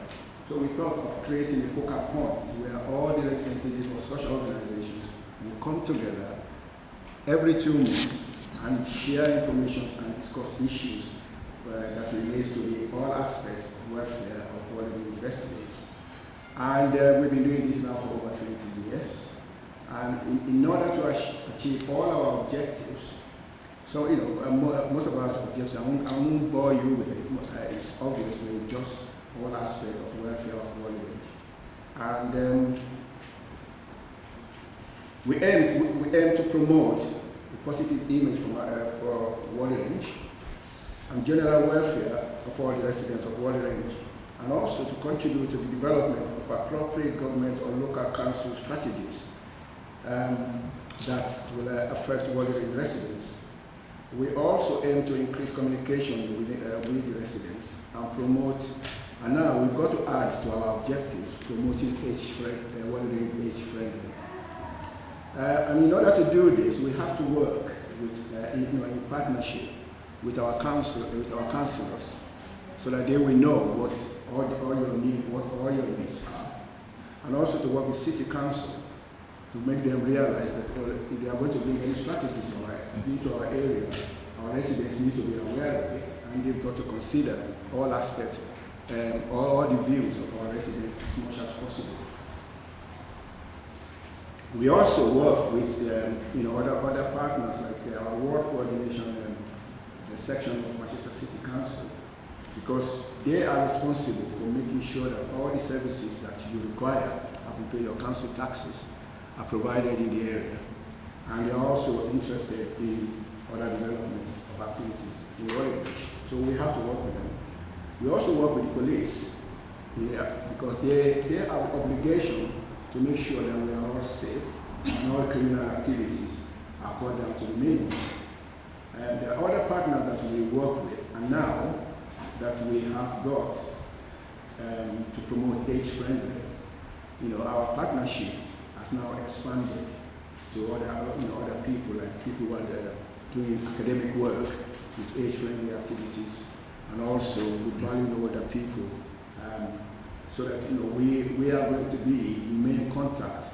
C: So we thought of creating a focal point where all the representatives of such organizations will come together every 2 months and share information and discuss issues that relates to all aspects of welfare of Whalley Range residents. And we've been doing this now for over 20 years. And in order to achieve all our objectives, so most of our objectives, I won't bore you with it. It's obviously just all aspects of welfare of Whalley Range. And we aim to promote a positive image for Whalley Range and general welfare of all the residents of Whalley Range, and also to contribute to the development of appropriate government or local council strategies that will affect Whalley Range residents. We also aim to increase communication with the residents and promote, and now we've got to add to our objectives, promoting Whalley Range age-friendly. And in order to do this, we have to work with, in partnership with our councillors, so that they will know what all your needs are, and also to work with City Council to make them realize that if they are going to bring any strategies into our area, our residents need to be aware of it, and they've got to consider all aspects, all the views of our residents as much as possible. We also work with other partners like our work coordination the section of Manchester City Council, because they are responsible for making sure that all the services that you require, having paid your council taxes, are provided in the area. And they are also interested in other development of activities in Whalley Range. So we have to work with them. We also work with the police because they have an obligation to make sure that we are all safe and all criminal activities are brought down to the minimum. And the other partners that we work with, and now that we have got to promote age-friendly, our partnership has now expanded to other people, like people who are doing academic work with age-friendly activities, and also with value older people, so that we are going to be in main contact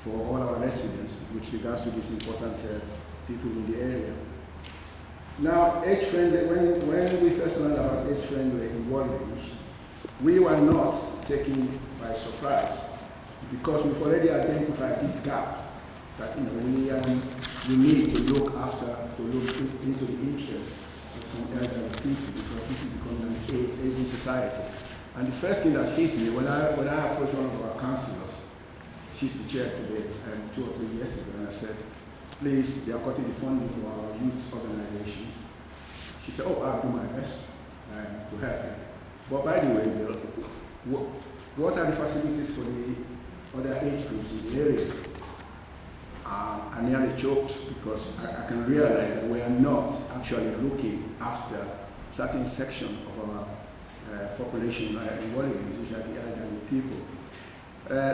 C: for all our residents with regards to these important people in the area. Now, age-friendly, when we first learned about age-friendly in Whalley Range, we were not taken by surprise, because we've already identified this gap that we need to look into the interests of some elderly people, because this is becoming an aging society. And the first thing that hit me when I approached one of our councillors, she's the chair today, 2 or 3 years ago, and I said, please, they are cutting the funding for our youth organizations. She said, oh, I'll do my best to help you. But by the way, what are the facilities for the other age groups in the area? I nearly choked, because I can realize that we are not actually looking after certain section of our population in Whalley Range, which are the elderly people.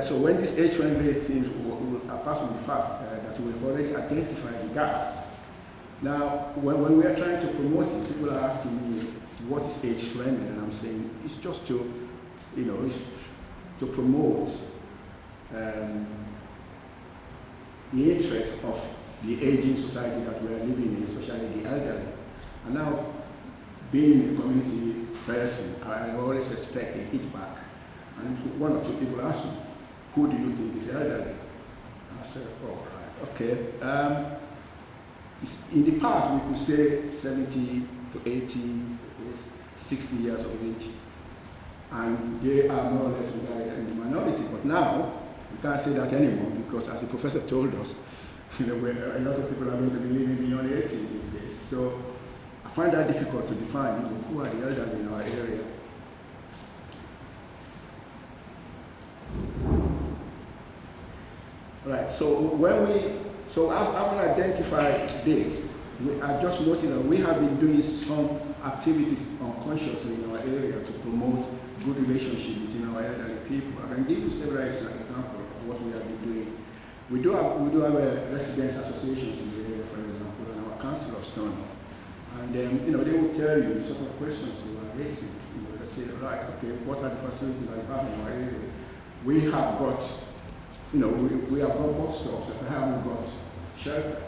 C: So when this age-friendly things, apart from the fact that we've already identified the gap, now when we are trying to promote it, people are asking me, what is age-friendly? And I'm saying, it's just to, it's to promote the interests of the aging society that we are living in, especially the elderly. And now, being a community person, I always expect a hit back. And 1 or 2 people ask me, who do you think is elderly? I said, oh, right, okay. In the past, we could say 70 to 80, 60 years of age. And they are more or less in the minority. But now, we can't say that anymore, because as the professor told us, a lot of people are going to be living beyond 80 these days. So I find that difficult to define who are the elderly in our area. Right, so after identifying this, I just noted that we have been doing some activities unconsciously in our area to promote good relationship between our elderly people. I can give you several examples of what we have been doing. We do have residents associations in the area, for example, and our councillors turn up. And they will tell you the sort of questions we are listen, to say, right, okay, what are the facilities that you have in our area? We have got, we have got bus stops that haven't got shelter.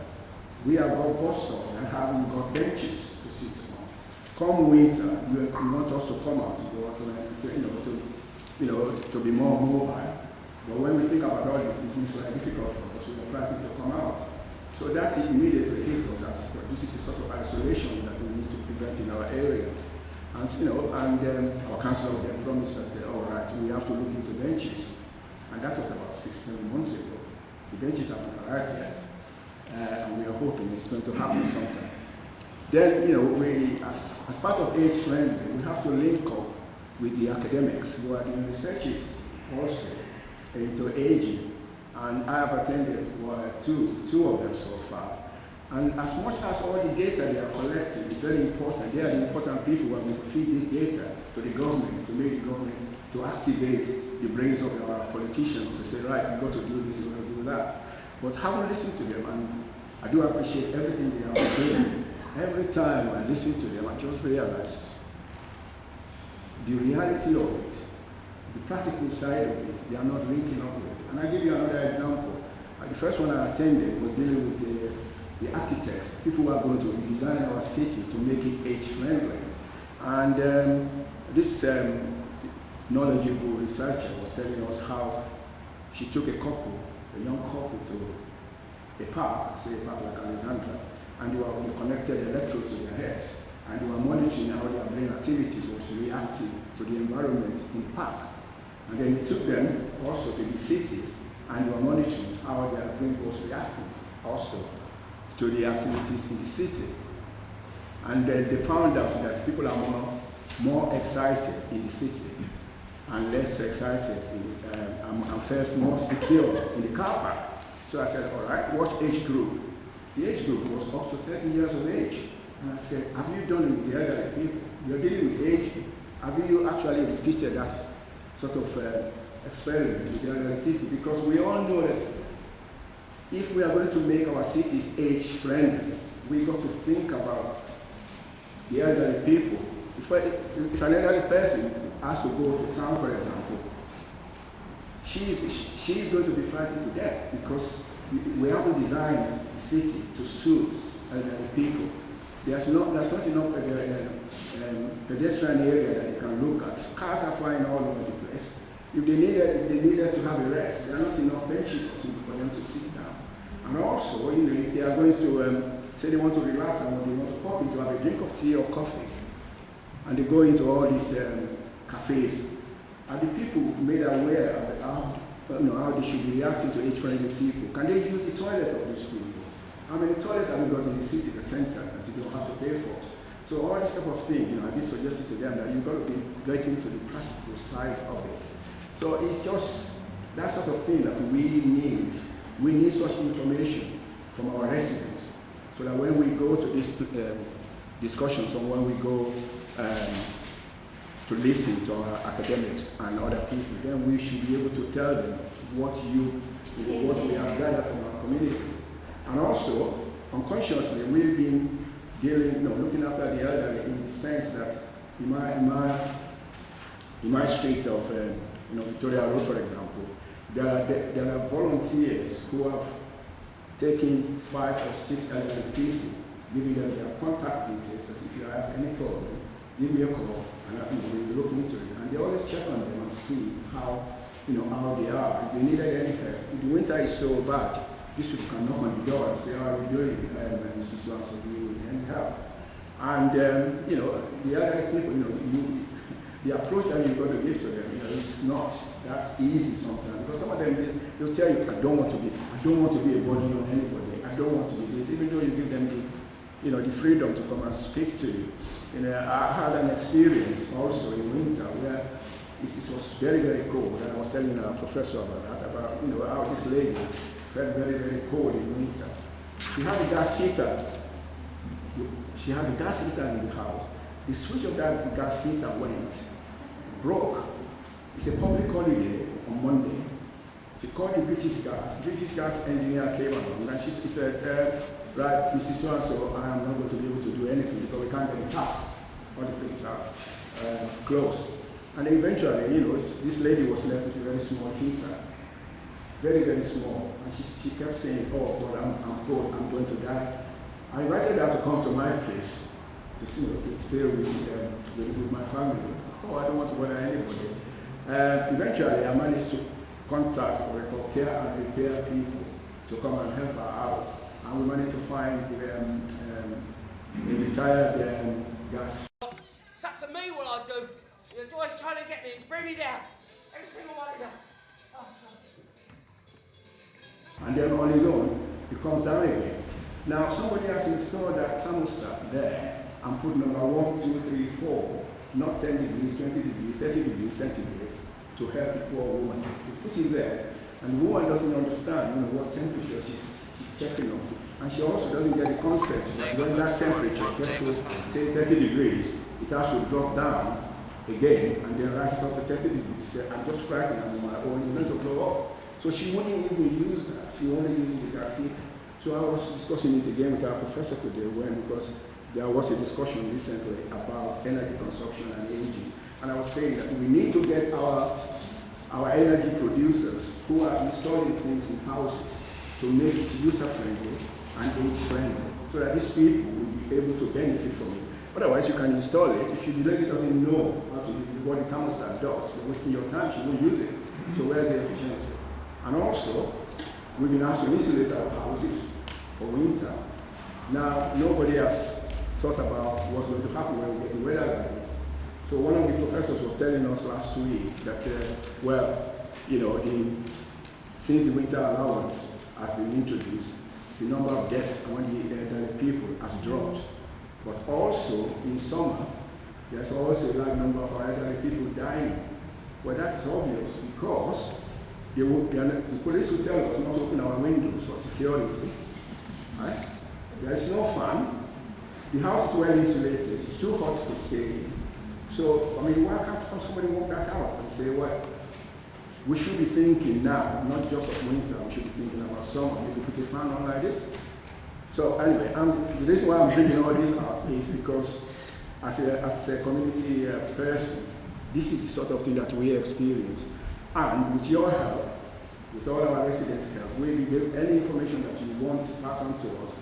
C: We have got bus stops that haven't got benches to sit on. Come winter, you want us to come out, you want to be more mobile. But when we think about all this, it's like difficult for us. We are trying to come out. So that immediately hit us as this is a sort of isolation that we need to prevent in our area. And our councillor then promised that, all right, we have to look into benches. And that was about 6-7 months ago. The benches haven't arrived yet. And we are hoping it's going to happen sometime. Then, we, as part of Age-friendly, we have to link up with the academics who are doing researches also into aging. And I have attended two of them so far. And as much as all the data they are collecting is very important, they are the important people who are going to feed this data to the government, to make the government to activate the brains of our politicians to say, right, we've got to do this, we've got to do that. But having listened to them, and I do appreciate everything they are doing. Every time I listen to them, I just realize the reality of it, the practical side of it, they are not linking up with it. And I'll give you another example. The first one I attended was dealing with the architects, people who are going to design our city to make it age-friendly. And this knowledgeable researcher was telling us how she took a young couple to a park, say a park like Alexandra, and they connected electrodes to their heads, and they were monitoring how their brain activities was reacting to the environment in the park. And then we took them also to the cities, and they were monitoring how their brain was reacting also to the activities in the city. And then they found out that people are more excited in the city and less excited and felt more secure in the car park. So I said, all right, what age group? The age group was up to 30 years of age. And I said, have you done it with the elderly people? You're dealing with age. Have you actually repeated that sort of experiment with the elderly people? Because we all know that if we are going to make our cities age-friendly, we've got to think about the elderly people. If an elderly person has to go to town, for example, she is going to be frightened to death because we haven't designed the city to suit elderly people. There's not enough pedestrian area that they can look at. Cars are flying all over the place. If they needed to have a rest, there are not enough benches for them to sit down. And also, if they are going to say they want to relax and they want to pop in to have a drink of tea or coffee, and they go into all these cafes, are the people made aware of how they should be reacting to age-friendly people? Can they use the toilet of these people? How many toilets have we got in the city, the center, that you don't have to pay for? So all this type of thing, I just suggested to them that you've got to be getting to the practical side of it. So it's just that sort of thing that we need. We need such information from our residents so that when we go to these discussions or when we go to listen to our academics and other people, then we should be able to tell them what we have gathered from our community. And also, unconsciously, we've been looking after the elderly in the sense that in my streets of Victoria Road, for example, there are volunteers who have taken 5 or 6 elderly people, giving them their contact details, as if you have any problem, give me a call, and we'll look into it. And they always check on them and see how they are. If they needed any help, if the winter is so bad, these people can knock on the door and say, how are you doing? Mrs. Swanson, do you need any help? And, the elderly people, the approach that you've got to give to them, it's not that easy sometimes. Because some of them, they'll tell you, I don't want to be a burden on anybody. I don't want to be this, even though you give them the freedom to come and speak to you. I had an experience also in winter where it was very, very cold. And I was telling a professor about that, about how this lady felt very, very cold in winter. She has a gas heater. She has a gas heater in the house. The switch of that gas heater broke. It's a public holiday on Monday. She called the British gas engineer came along, and she said, right, Mrs. So-and-so, I am not going to be able to do anything because we can't get the taps. All the places out. closed. And eventually, you know, this lady was left with a very small heater, very, very small. And she kept saying, oh, God, I'm cold, I'm going to die. I invited her to come to my place to stay with my family. Oh, I don't want to bother anybody. Eventually, I managed to contact or care and repair people to come and help her out. And we managed to find a retired gas.
G: It's up to me what I do. You're always trying to get me, bring me down. Every single one of you.
C: And then on his own, it comes down again. Now, somebody has installed that thermostat there and put number 1, 2, 3, 4, not 10 degrees, 20 degrees, 30 degrees centigrade to help the poor woman. You put it there, and the woman doesn't understand, you know, what temperature she's checking on. And she also doesn't get the concept that when that temperature gets to, say, 30 degrees, it has to drop down again and then rises up to 30 degrees. She said, I'm just frightened, I'm on my own, you're going to blow up. So she wouldn't even use that. She only used the gas heater. So I was discussing it again with our professor today because there was a discussion recently about energy consumption and aging. And I was saying that we need to get our energy producers who are installing things in houses to make it user-friendly and age-friendly so that these people will be able to benefit from it. Otherwise, you can install it. If the lady doesn't know how to use what the thermostat does, you're wasting your time, she won't use it. So where's the efficiency? And also, we've been asked to insulate our houses for winter. Now, nobody has thought about what's going to happen when we get the weather like this. So one of the professors was telling us last week that, well, you know, since the winter allowance has been introduced, the number of deaths among the elderly people has dropped. But also, in summer, there's also a large number of elderly people dying. Well, that's obvious because the police will tell us not to open our windows for security. Right? There is no fan. The house is well insulated. It's too hot to stay in. So, I mean, why can't somebody walk that out and say, well, we should be thinking now, not just of winter, we should be thinking about summer. Maybe put a fan on like this. So anyway, the reason why I'm bringing all this up is because as a community person, this is the sort of thing that we experience. And with your help, with all our residents' help, we'll give any information that you want to pass on to us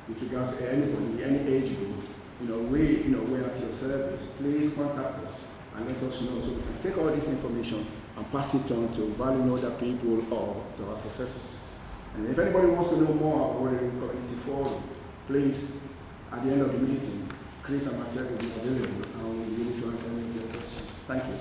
C: with regards to anybody, any age group. We're at your service. Please contact us and let us know so we can take all this information and pass it on to valuable other people or to our professors. And if anybody wants to know more about what we community forum, please, at the end of the meeting, Chris and myself will be available and we'll be able to answer any of your questions. Thank you.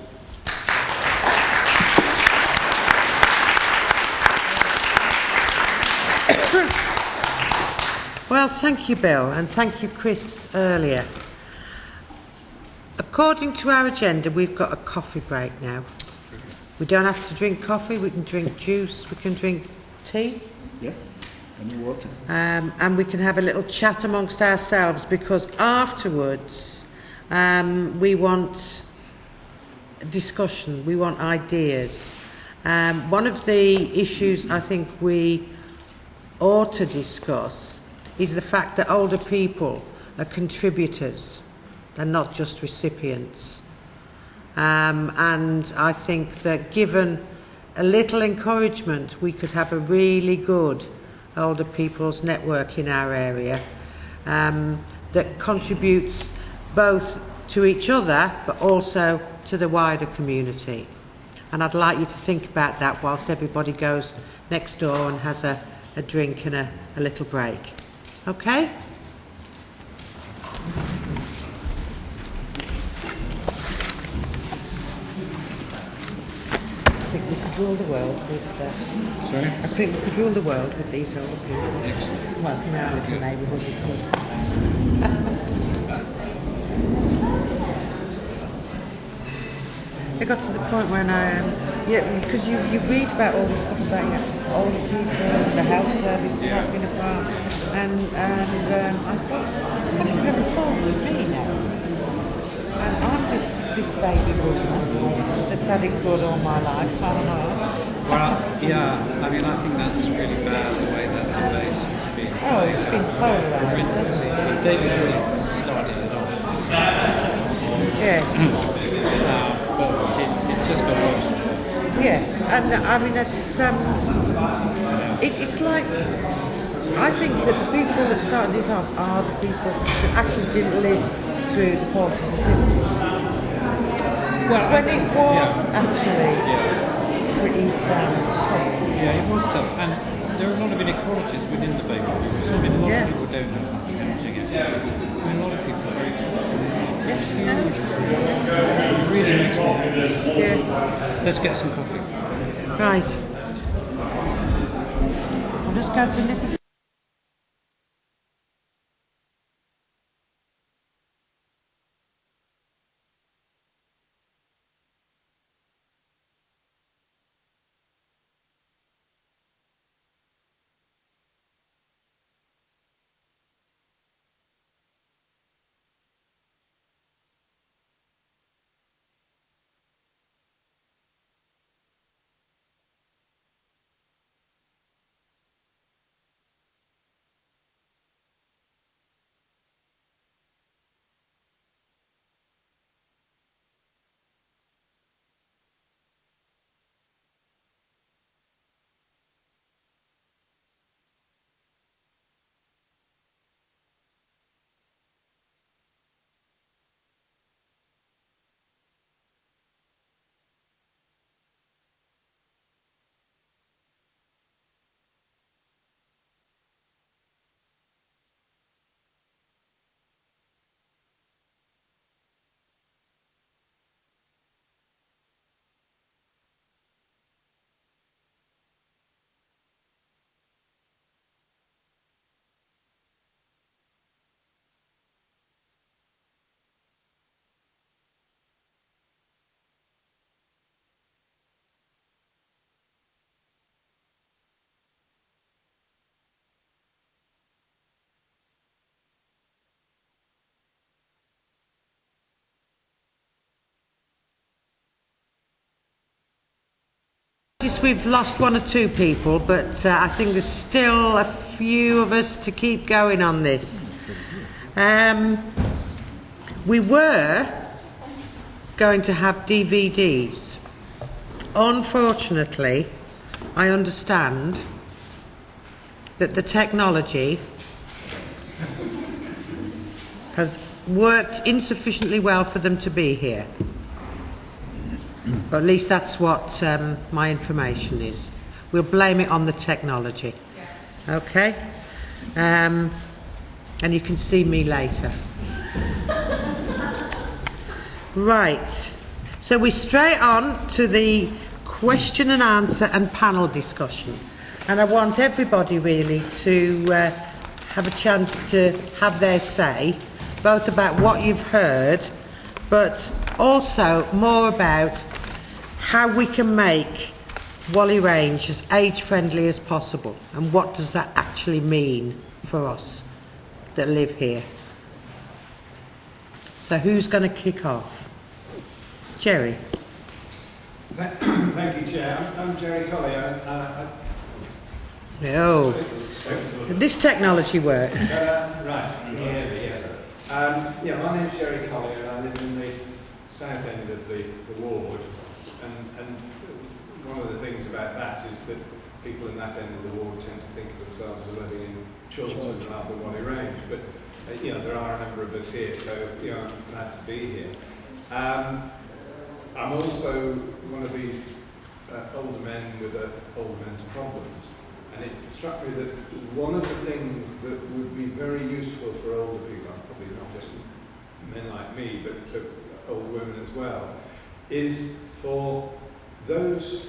B: Well, thank you, Bill, and thank you, Chris, earlier. According to our agenda, we've got a coffee break now. We don't have to drink coffee, we can drink juice, we can drink tea.
C: Yeah, and water.
B: And we can have a little chat amongst ourselves because afterwards we want discussion, we want ideas. One of the issues I think we ought to discuss is the fact that older people are contributors, they're not just recipients. And I think that given a little encouragement, we could have a really good older people's network in our area that contributes both to each other but also to the wider community. And I'd like you to think about that whilst everybody goes next door and has a drink and a little break. Okay? I think we could rule the world with
A: Sorry?
B: I think we could rule the world with these older people.
A: Excellent.
B: Well, in our little neighbourhood we could. It got to the point when because you read about all this stuff about older people, the health service cracking apart, and I thought, that's never thought to me now. And I'm this baby boomer that's had it good all my life, I don't know.
A: Well, yeah, I mean, I think that's really bad, the way that debate has been.
B: Oh, it's been polarised, hasn't it?
A: So David Williams started it off.
B: Yes. and I mean it's like I think that the people that started it off are the people that actually didn't live through the 40s and 50s.
A: Well,
B: When it was actually pretty damn tough.
A: Yeah, it was tough, and there are a lot of inequalities within the baby boomers. I mean, a lot of people don't have much housing access. I mean, a lot of people are very poor. It's huge. It really makes me happy.
B: Yeah.
A: Let's get some coffee.
B: Right. I'm just going to nip it. We've lost one or two people, but I think there's still a few of us to keep going on this. We were going to have DVDs. Unfortunately, I understand that the technology has worked insufficiently well for them to be here. But at least that's what my information is. We'll blame it on the technology. Okay? And you can see me later. Right. So we're straight on to the question and answer and panel discussion. And I want everybody really to have a chance to have their say, both about what you've heard, but also more about how we can make Whalley Range as age-friendly as possible, and what does that actually mean for us that live here. So who's going to kick off? Jerry.
H: Thank you, Chair. I'm Jerry Collier.
B: No. This technology works.
H: Right, yes. My name's Jerry Collier and I live in the south end of the ward. And one of the things about that is that people in that end of the ward tend to think of themselves as living in Chiltern rather than Whalley Range. But there are a number of us here, so I'm glad to be here. I'm also one of these older men with old men's problems. And it struck me that one of the things that would be very useful for older people, probably not just men like me, but old women as well, is for those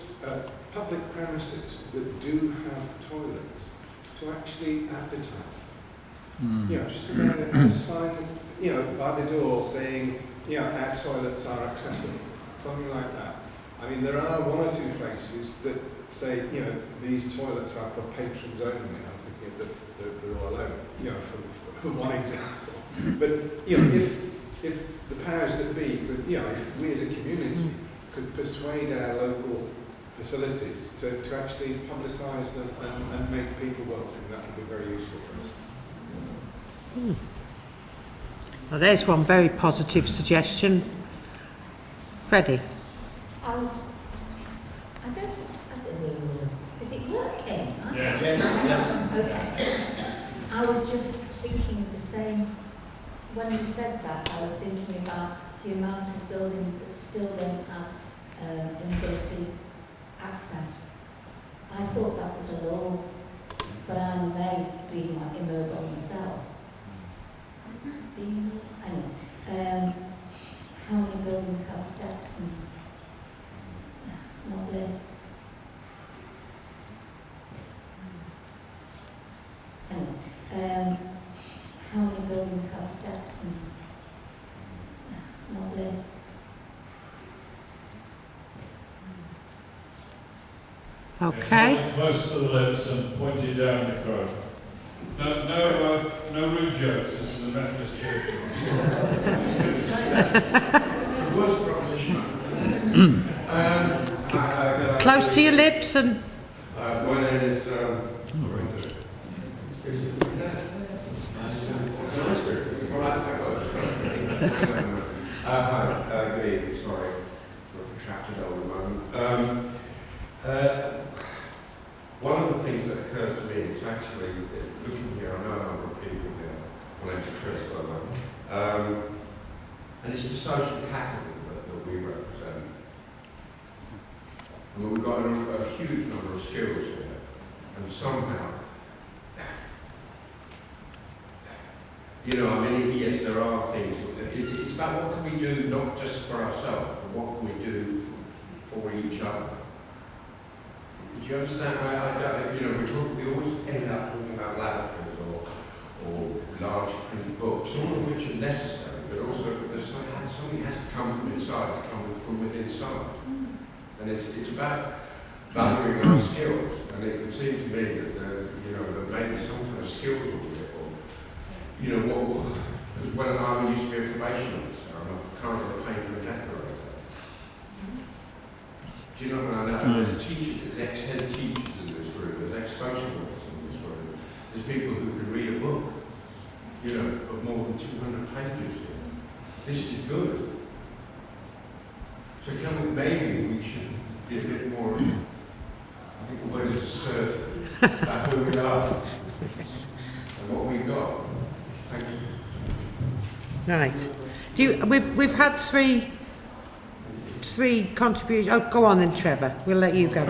H: public premises that do have toilets to actually advertise them. Just a sign, by the door saying, our toilets are accessible, something like that. I mean, there are one or two places that say, these toilets are for patrons only. I'm thinking of the Royal Oak, for one example. But if the powers that be could, if we as a community could persuade our local facilities to actually publicise them and make people welcome, that would be very useful for us.
B: Well, there's one very positive suggestion. Freddie.
I: was just thinking the same, when you said that, I was thinking about the amount of buildings that still don't have mobility access. I thought that was a law, but I'm amazed being like immobile myself. Anyway, how many buildings have steps and not lifts? Anyway, how many buildings have steps and not lifts?
B: Okay.
J: Most of the lips and point you down your throat. No rude jokes. This is a Methodist church.
H: Worst proposition.
B: Close to your lips and...
H: My name is... Hi, good evening. Sorry for a protracted older moment. One of the things that occurs to me is actually, looking here, I know a number of people here. My name's Chris, by the way. And it's the social capital that we represent. And we've got a huge number of skills here. And somehow, I mean, yes, there are things. It's about what can we do, not just for ourselves, but what can we do for each other. Do you understand? We always end up talking about laboratories or large print books, all of which are necessary, but also something has to come from inside, to come from within inside. And it's about valuing our skills. And it would seem to me that there may be some kind of skills audit, or when I used to be a probation officer, I'm currently a painter and decorator. Do you know what I know? There's teachers, there's ex-head teachers in this room, there's ex-social workers in this room, there's people who can read a book, of more than 200 pages here. This is good. So maybe we should be a bit more, I think the word is assertive, about who we are and what we've got. Thank you.
B: Right. We've had three contributions. Oh, go on then, Trevor. We'll let you go.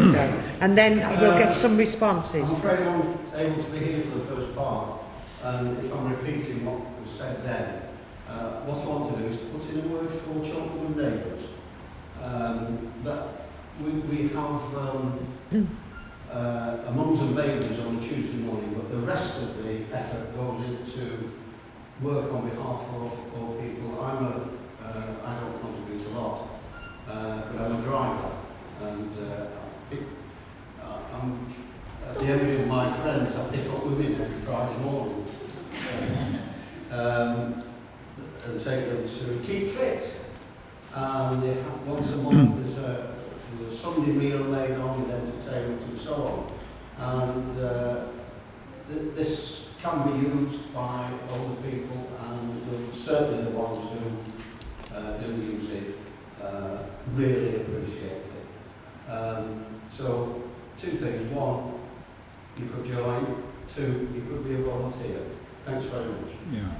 B: And then we'll get some responses.
K: I'm afraid I'm able to be here for the first part. If I'm repeating what was said then, what I want to do is to put in a word for children and neighbours. That we have a mums and babies on a Tuesday morning, but the rest of the effort goes into work on behalf of people. I don't contribute a lot, but I'm a driver, and I'm at the envy of my friends. I pick up women every Friday morning and take them to keep fit. And once a month there's a Sunday meal laid on with entertainment and so on. And this can be used by older people, and certainly the ones who do use it really appreciate it. So, two things. One, you could join. Two, you could be a volunteer. Thanks very much.
J: Yeah.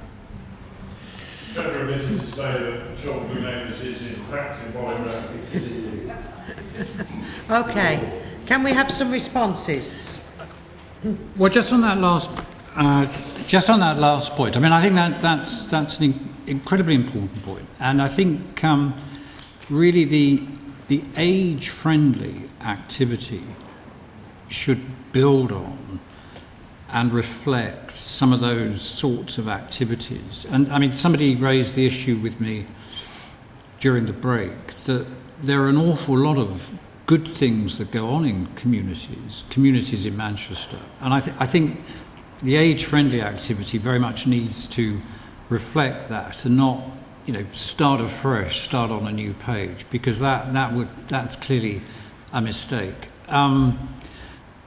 J: Trevor omitted to say that children neighbours is in fact in Whalley Range.
B: Okay. Can we have some responses?
D: Well, just on that last point, I mean, I think that's an incredibly important point, and I think really the age-friendly activity should build on and reflect some of those sorts of activities. And I mean, somebody raised the issue with me during the break that there are an awful lot of good things that go on in communities in Manchester. And I think the age-friendly activity very much needs to reflect that and not, start afresh, start on a new page, because that's clearly a mistake. And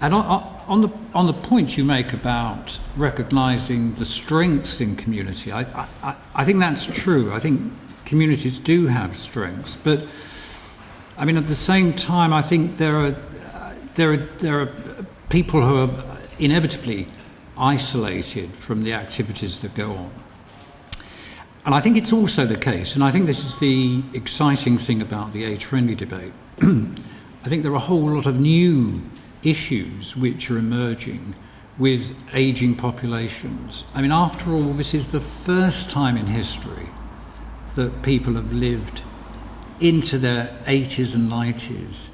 D: on the point you make about recognising the strengths in community, I think that's true. I think communities do have strengths, but I mean, at the same time, I think there are people who are inevitably isolated from the activities that go on. And I think it's also the case, and I think this is the exciting thing about the age-friendly debate. I think there are a whole lot of new issues which are emerging with ageing populations. I mean, after all, this is the first time in history that people have lived into their 80s and 90s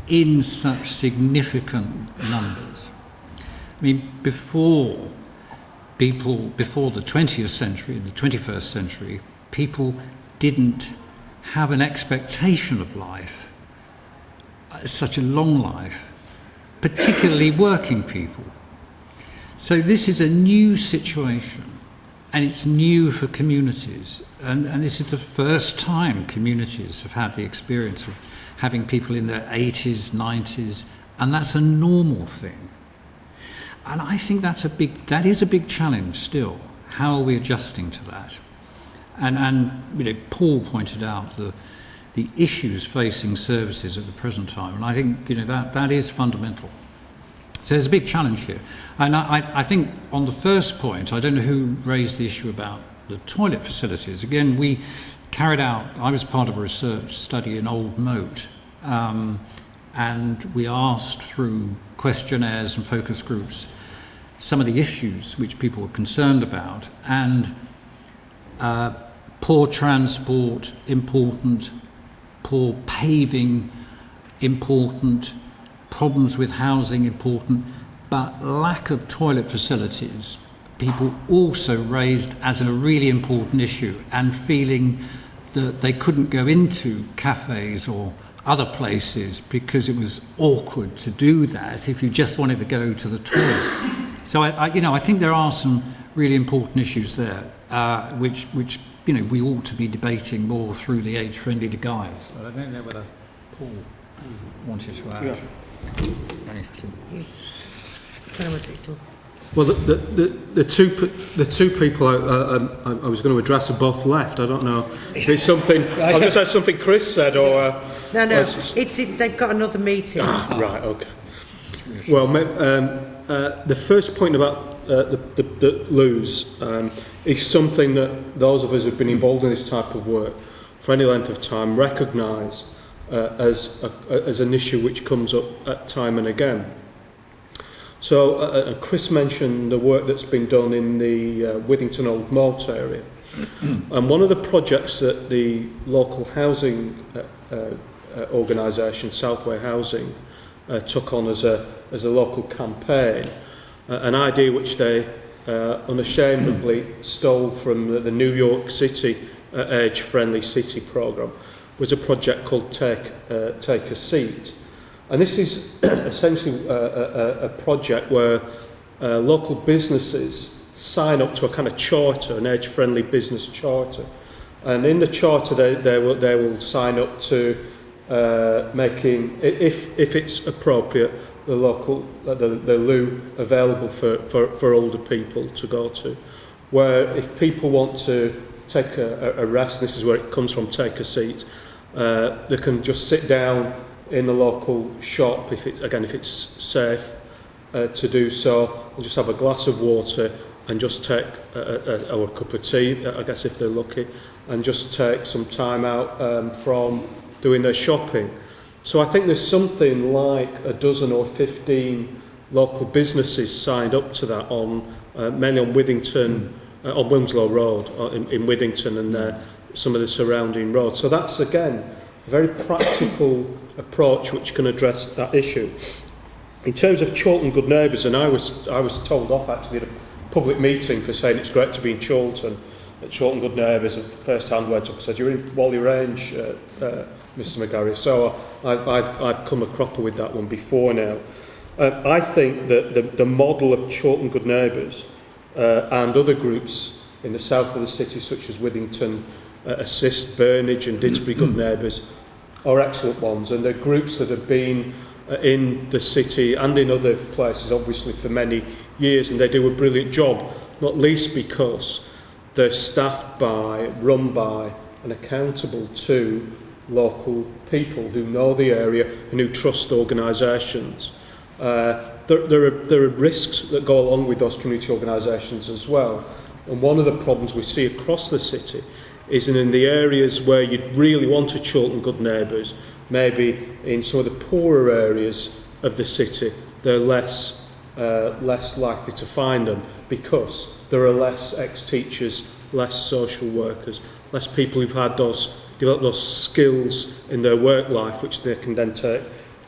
D: in such significant numbers. I mean, before the 20th century, in the 21st century, people didn't have an expectation of life, such a long life, particularly working people. So this is a new situation, and it's new for communities. And this is the first time communities have had the experience of having people in their 80s, 90s, and that's a normal thing. And I think that is a big challenge still. How are we adjusting to that? And you know, Paul pointed out the issues facing services at the present time, and I think, you know, that is fundamental. So there's a big challenge here. And I think on the first point, I don't know who raised the issue about the toilet facilities. Again, I was part of a research study in Old Moat, and we asked through questionnaires and focus groups some of the issues which people were concerned about, and poor transport, important, poor paving, important, problems with housing, important, but lack of toilet facilities, people also raised as a really important issue, and feeling that they couldn't go into cafes or other places because it was awkward to do that if you just wanted to go to the toilet. So I think there are some really important issues there, which you know, we ought to be debating more through the age-friendly guise. I don't know whether Paul wanted to add anything.
E: Well, the two people I was going to address are both left. I don't know if it's something. I was going to say something Chris said, or
B: no. They've got another meeting.
E: Right. Okay. Well, the first point about the loos is something that those of us who've been involved in this type of work for any length of time recognise as an issue which comes up at time and again. So Chris mentioned the work that's been done in the Withington Old Moat area. And one of the projects that the local housing organisation, Southway Housing, took on as a local campaign, an idea which they unashamedly stole from the New York City Age-friendly City programme, was a project called Take a Seat. And this is essentially a project where local businesses sign up to a kind of charter, an age-friendly business charter. And in the charter, they will sign up to making, if it's appropriate, the loo available for older people to go to. Where if people want to take a rest, this is where it comes from, take a seat, they can just sit down in the local shop, if it's safe to do so, and just have a glass of water and just take a cup of tea, I guess if they're lucky, and just take some time out from doing their shopping. So I think there's something like a dozen or 15 local businesses signed up to that on mainly on Withington, on Wilmslow Road in Withington and some of the surrounding roads. So that's again a very practical approach which can address that issue. In terms of Chorlton Good Neighbours, and I was told off actually at a public meeting for saying it's great to be in Chorlton. At Chorlton Good Neighbours, the first hand went up and said, "You're in Whalley Range, Mr McGarry." So I've come a cropper with that one before now. I think that the model of Chorlton Good Neighbours and other groups in the south of the city, such as Withington Assist, Burnage and Didsbury Good Neighbours, are excellent ones, and they're groups that have been in the city and in other places obviously for many years, and they do a brilliant job, not least because they're staffed by, run by and accountable to local people who know the area and who trust organisations. The there are risks that go along with those community organisations as well. And one of the problems we see across the city is in the areas where you really want to Chiltern good neighbours, maybe in some of the poorer areas of the city, they're less likely to find them because there are less ex-teachers, less social workers, less people who've had developed those skills in their work life which they can then take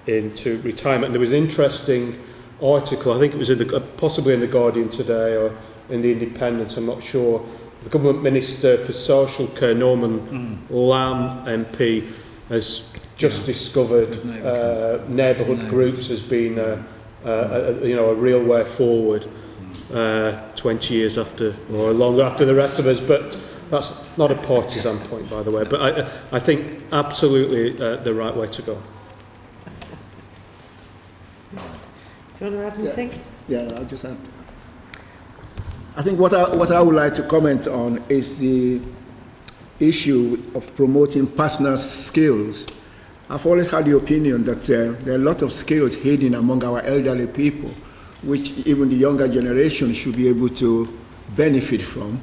E: into retirement. And there was an interesting article, I think it was possibly in the Guardian today or in the Independent, I'm not sure. The Government Minister for Social Care, Norman Lamb MP, has just discovered neighbourhood groups as being a real way forward 20 years after, or longer after the rest of us. But that's not a partisan point, by the way. But I think absolutely the right way to go.
B: Do you want to add anything?
C: Yeah, I'll just add. I think what I would like to comment on is the issue of promoting personal skills. I've always had the opinion that there are a lot of skills hidden among our elderly people, which even the younger generation should be able to benefit from,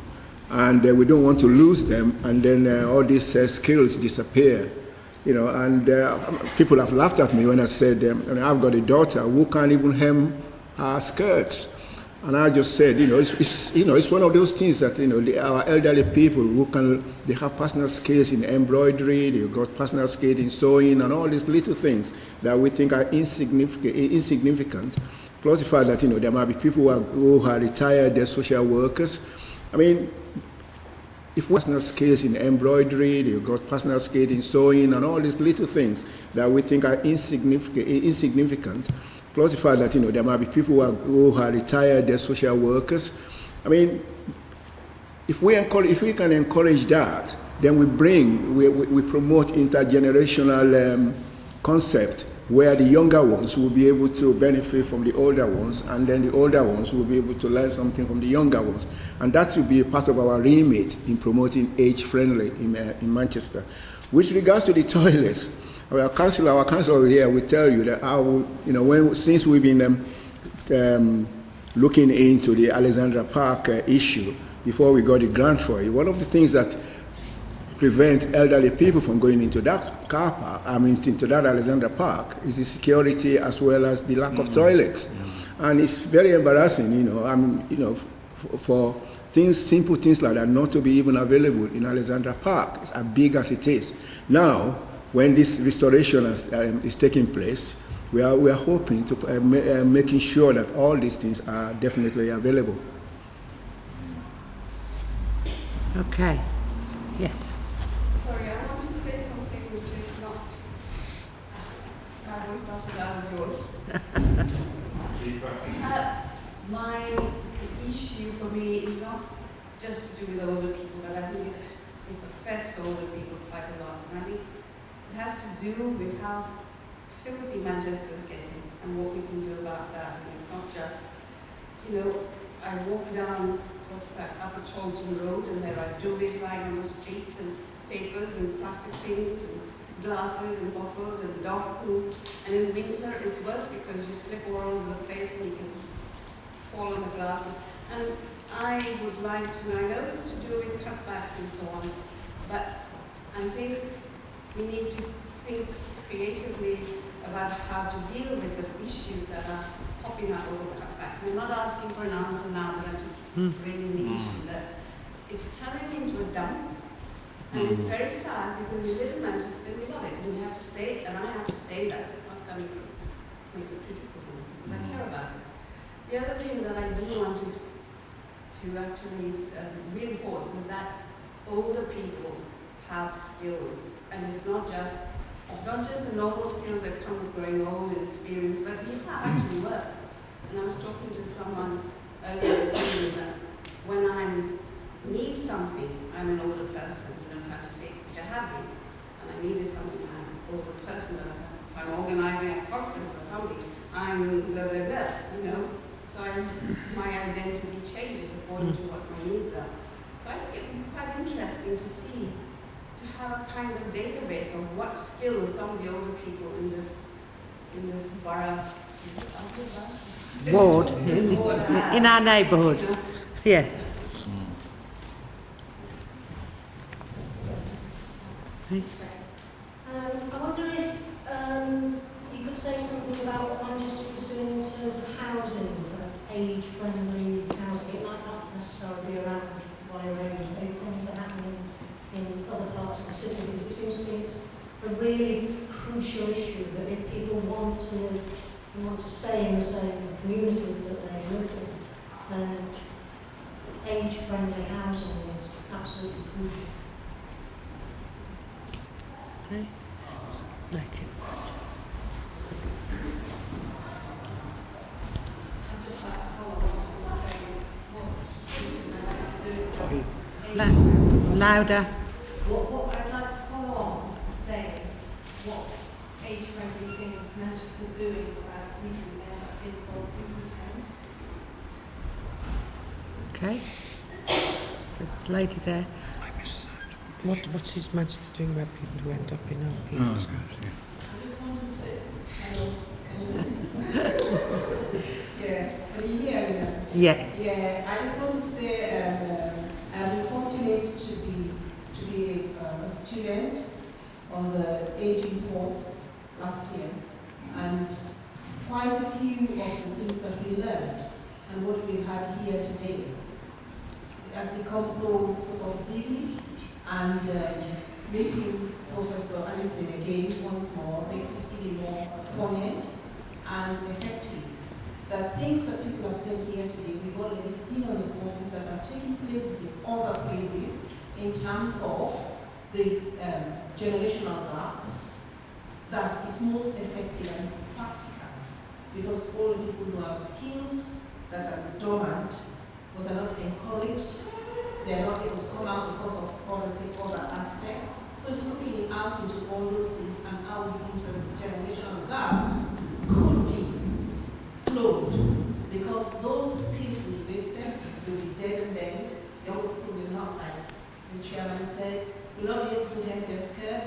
C: and we don't want to lose them, and then all these skills disappear. You know, and people have laughed at me when I said, I've got a daughter who can't even hem her skirts. And I just said, it's one of those things that, our elderly people they have personal skills in embroidery, they've got personal skills in sewing, and all these little things that we think are insignificant. Plus the fact that, there might be people who are retired, they're social workers. I mean, if personal skills in embroidery, they've got personal skills in sewing, and all these little things that we think are insignificant. Plus the fact that, there might be people who are retired, they're social workers. I mean, if we can encourage that, then we promote intergenerational concept where the younger ones will be able to benefit from the older ones, and then the older ones will be able to learn something from the younger ones. And that will be a part of our remit in promoting age-friendly in Manchester. With regards to the toilets, our councillor here will tell you that since we've been looking into the Alexandra Park issue before we got the grant for it, one of the things that prevent elderly people from going into that car park, into that Alexandra Park, is the security as well as the lack of toilets. And it's very embarrassing, for simple things like that not to be even available in Alexandra Park, as big as it is. Now, when this restoration is taking place, we are hoping to making sure that all these things are definitely available.
B: Okay. Yes.
L: Sorry, I want to say something which is not. My voice not as loud as yours. My issue for me is not just to do with older people, but I think it affects older people quite a lot. And I think it has to do with how filthy Manchester is getting and what we can do about that. And it's not just, I walk down Upper Chorlton Road, and there are jewelries lying on the street, and papers and plastic things and glasses and bottles and dog poo. And in winter it's worse because you slip all over the place and you can fall on the glass. And I would like to, I know it's to do with cutbacks and so on, but I think we need to think creatively about how to deal with the issues that are popping up over cutbacks. I'm not asking for an answer now, but I'm just raising the issue that it's turning into a dump, and it's very sad because we live in Manchester, we love it, and we have to say it, and I have to say that. I'm not coming from making criticism, because I care about it. The other thing that I do want to actually reinforce is that older people have skills, and it's not just the normal skills that come with growing old and experience, but you have actually work. And I was talking to someone earlier this evening that when I need something, I'm an older person, you don't have to say, which I have been, and I needed something, I'm an older person, but if I'm organizing a conference or something, I'm blah, blah, blah, So my identity changes according to what my needs are. So I think it would be quite interesting to see, to have a kind of database of what skills some of the older people in this borough
B: ward in our neighbourhood. Yeah.
M: I wonder if you could say something about what Manchester is doing in terms of housing, age-friendly housing. It might not necessarily be around Whalley Range, maybe things are happening in other parts of the city, because it seems to me it's a really crucial issue that if people want to live, they want to stay in the same communities that they live in, age-friendly housing is absolutely crucial.
B: Okay. Louder.
L: What I'd like to follow on saying, what age-friendly things Manchester is doing about meeting in people's homes.
B: Okay. So this lady there.
A: I missed that.
B: What is Manchester doing about people who end up in old people's homes?
L: Yeah, can you hear me now?
B: Yeah.
L: Yeah, I just want to say I've been fortunate to be a student on the aging course last year, and quite a few of the things that we learned and what we had here today has become so sort of vivid, and meeting Professor Alison again once more makes it really more poignant and effective. That things that people have said here today, we've already seen on the courses that are taking place in other places in terms of the generational gaps, that is most effective and is practical. Because all the people who have skills that are dormant but are not encouraged, they are not able to come out because of other aspects. So it's looking out into all those things and how the intergenerational gaps could be closed, because those things will be wasted, will be dead and buried. Young people will not, like the chairman said, will not be able to hem their skirt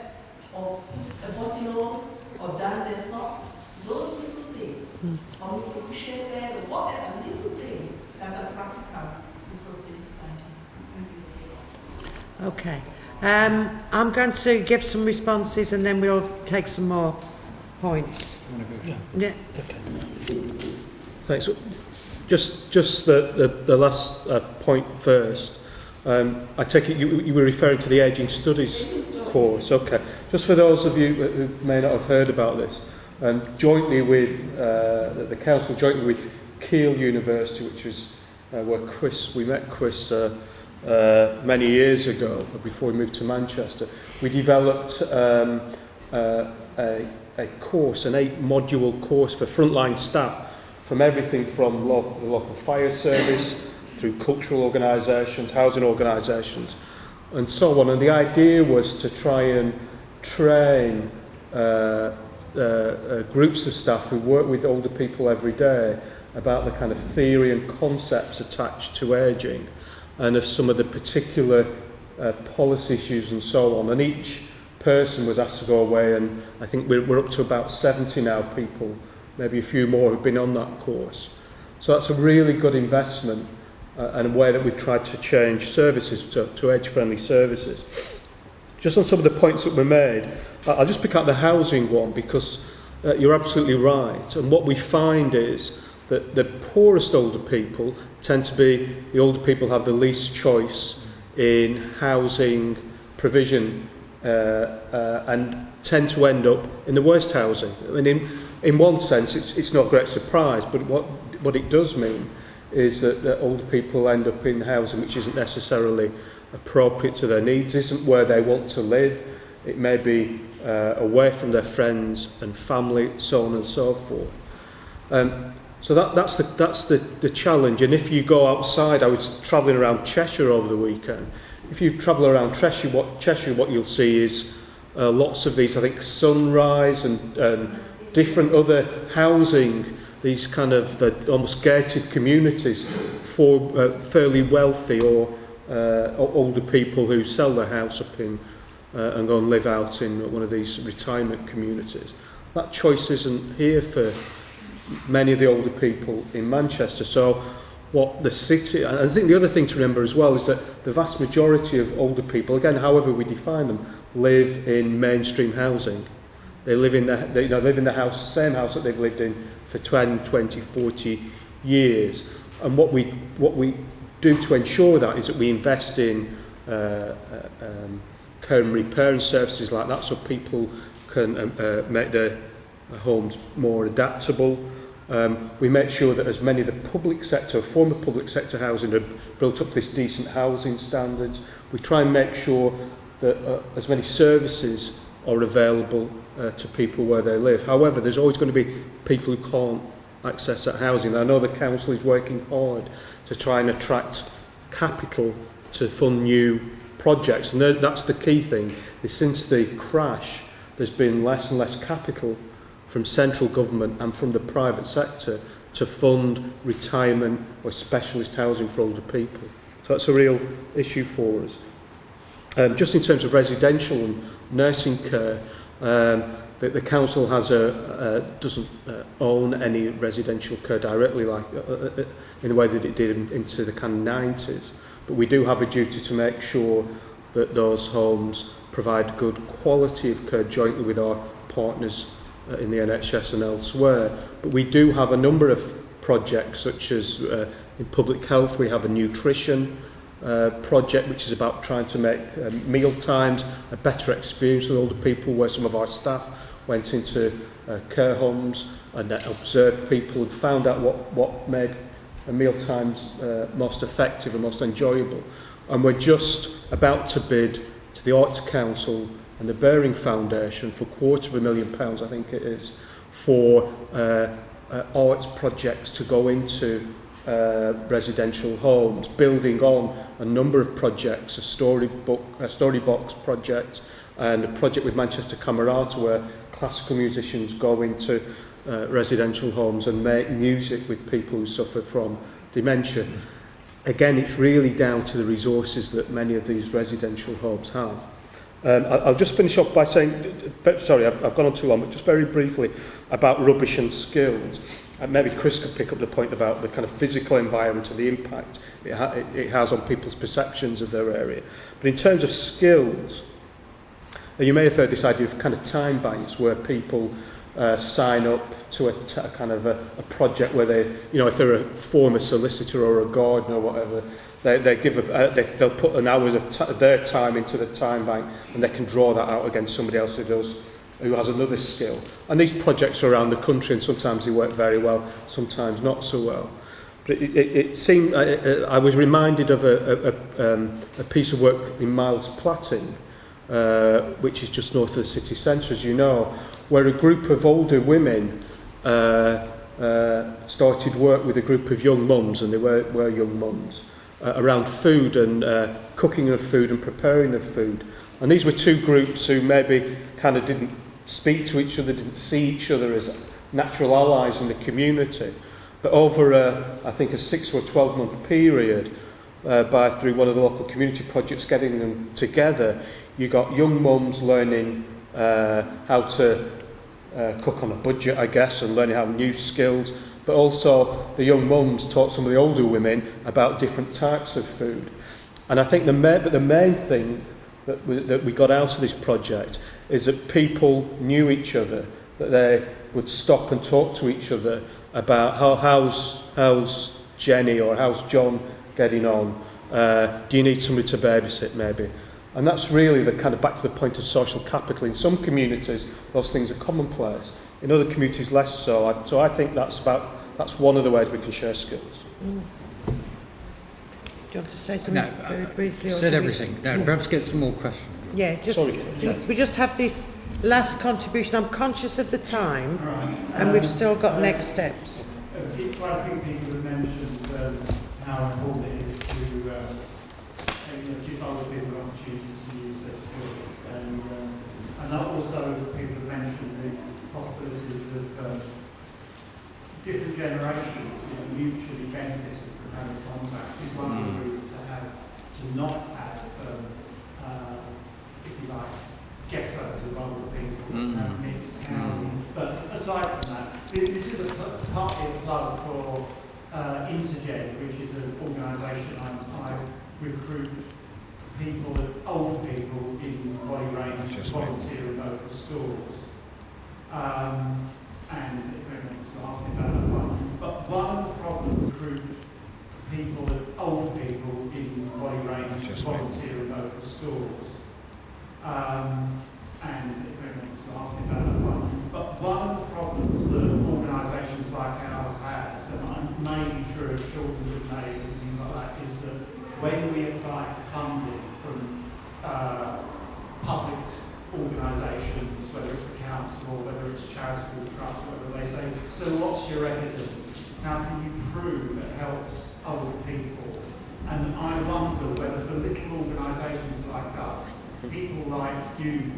L: or put a buttonhole or darn their socks. Those little things, or maybe push their bed or whatever, little things that are practical in society.
B: Okay. I'm going to give some responses and then we'll take some more points. Yeah. Okay.
E: Thanks. Just the last point first. I take it you were referring to the Ageing Studies course. Okay. Just for those of you who may not have heard about this, jointly with the council, jointly with Keele University, which is where we met Chris many years ago, before we moved to Manchester, we developed a course, an 8-module course for frontline staff, from everything from the local fire service through cultural organisations, housing organisations, and so on. And the idea was to try and train groups of staff who work with older people every day about the kind of theory and concepts attached to ageing, and of some of the particular policy issues and so on. And each person was asked to go away, and I think we're up to about 70 now people, maybe a few more, who've been on that course. So that's a really good investment and a way that we've tried to change services to age-friendly services. Just on some of the points that were made, I'll just pick out the housing one, because you're absolutely right. And what we find is that the poorest older people tend to be the older people who have the least choice in housing provision and tend to end up in the worst housing. I mean, in one sense, it's not a great surprise, but what it does mean is that older people end up in housing which isn't necessarily appropriate to their needs, isn't where they want to live. It may be away from their friends and family, so on and so forth. So that's the challenge. And if you go outside, I was travelling around Cheshire over the weekend. If you travel around Cheshire, what you'll see is lots of these, I think, Sunrise and different other housing, these kind of almost gated communities for fairly wealthy or older people who sell their house up in and go and live out in one of these retirement communities. That choice isn't here for many of the older people in Manchester. So what the city, and I think the other thing to remember as well is that the vast majority of older people, again, however we define them, live in mainstream housing. They live in the house, same house that they've lived in for 10, 20, 40 years. And what we do to ensure that is that we invest in care and repair and services like that, so people can make their homes more adaptable. We make sure that as many of the public sector, former public sector housing, are built up to this decent housing standards. We try and make sure that as many services are available to people where they live. However, there's always going to be people who can't access that housing. I know the council is working hard to try and attract capital to fund new projects, and that's the key thing. Is since the crash, there's been less and less capital from central government and from the private sector to fund retirement or specialist housing for older people. So that's a real issue for us. Just in terms of residential and nursing care, the council has doesn't own any residential care directly, like in the way that it did into the kind of 90s. But we do have a duty to make sure that those homes provide good quality of care jointly with our partners in the NHS and elsewhere. But we do have a number of projects, such as in public health, we have a nutrition project which is about trying to make meal times a better experience with older people, where some of our staff went into care homes and observed people and found out what made meal times most effective and most enjoyable. And we're just about to bid to the Arts Council and the Bearing Foundation for £250,000, I think it is, for arts projects to go into residential homes, building on a number of projects, a storybox project, and a project with Manchester Camerata where classical musicians go into residential homes and make music with people who suffer from dementia. Again, it's really down to the resources that many of these residential homes have. I'll just finish off by saying, sorry, I've gone on too long, but just very briefly about rubbish and skills. Maybe Chris could pick up the point about the kind of physical environment and the impact it has on people's perceptions of their area. But in terms of skills, you may have heard this idea of kind of time banks, where people sign up to a kind of a project where they, if they're a former solicitor or a gardener or whatever, they give they'll put an hour of their time into the time bank, and they can draw that out against somebody else who has another skill. And these projects are around the country, and sometimes they work very well, sometimes not so well. But it seemed, I was reminded of a piece of work in Miles Platting, which is just north of the city centre, as you know, where a group of older women started work with a group of young mums, and they were young mums, around food and cooking of food and preparing of food. And these were two groups who maybe kind of didn't speak to each other, didn't see each other as natural allies in the community. But over, I think, a 6 or 12-month period, through one of the local community projects, getting them together, you got young mums learning how to cook on a budget, I guess, and learning how new skills. But also the young mums taught some of the older women about different types of food. And I think the main thing that we got out of this project is that people knew each other, that they would stop and talk to each other about how's Jenny or how's John getting on? Do you need somebody to babysit maybe? And that's really the kind of back to the point of social capital. In some communities, those things are commonplace. In other communities, less so. So I think that's one of the ways we can share skills.
B: Mm. Do you want to say something very briefly?
A: Said everything. No, perhaps get some more questions.
B: Yeah, we just have this last contribution. I'm conscious of the time, and we've still got next steps.
N: Quite a few people have mentioned how important it is to give other people an opportunity to use their skills, and also people have mentioned the possibilities of different generations mutually benefiting from having contact. Is one of the reasons to not have, if you like, ghettos of older people, to have mixed housing. But aside from that, this is partly a plug for Intergen, which is an organisation I recruit people, old people in Whalley Range to volunteer in local schools. And everyone's asking about that one. But one of the problems recruit people, old people in Whalley Range to volunteer in local schools. And everyone's asking about that one. But one of the problems that organisations like ours has, and it may be true of Children's and Aid and things like that, is that when we apply for funding from public organisations, whether it's the council or whether it's charitable trust, whether they say, so what's your evidence? How can you prove it helps other people? And I wonder whether for little organisations like us, people like you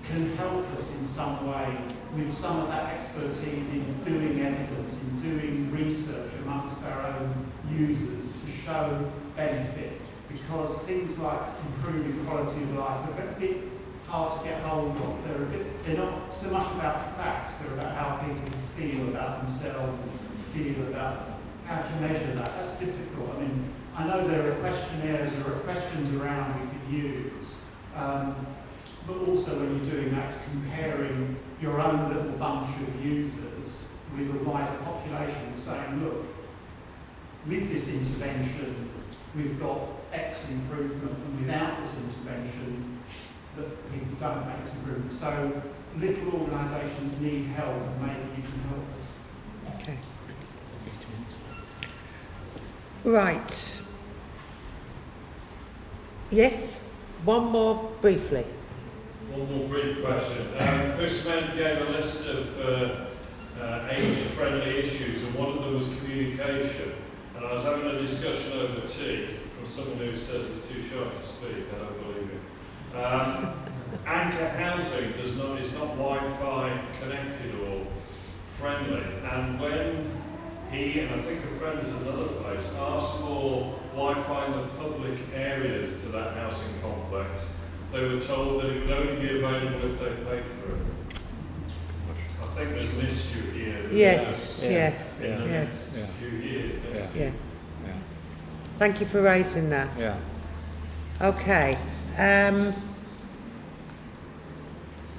N: can help us in some way with some of that expertise in doing evidence, in doing research amongst our own users to show benefit, because things like improving quality of life are a bit hard to get hold of. They're not so much about facts, they're about how people feel about themselves and feel about how to measure that. That's difficult. I mean, I know there are questionnaires, there are questions around we could use, but also when you're doing that, it's comparing your own little bunch of users with a wider population, saying, look, with this intervention, we've got X improvement, and without this intervention, that people don't make this improvement. So little organisations need help, and maybe you can help us.
B: Okay. Right. Yes? One more briefly.
J: One more brief question. Chris Ment gave a list of age-friendly issues, and one of them was communication. And I was having a discussion over tea from someone who says he's too shy to speak. I don't believe it. Anchor housing is not Wi-Fi connected or friendly. And when he, and I think a friend is another place, asked for Wi-Fi in the public areas to that housing complex, they were told that it would only be available if they paid for it. I think there's an issue here.
B: Yes,
J: in the next few years.
B: Yeah. Thank you for raising that.
A: Yeah.
B: Okay.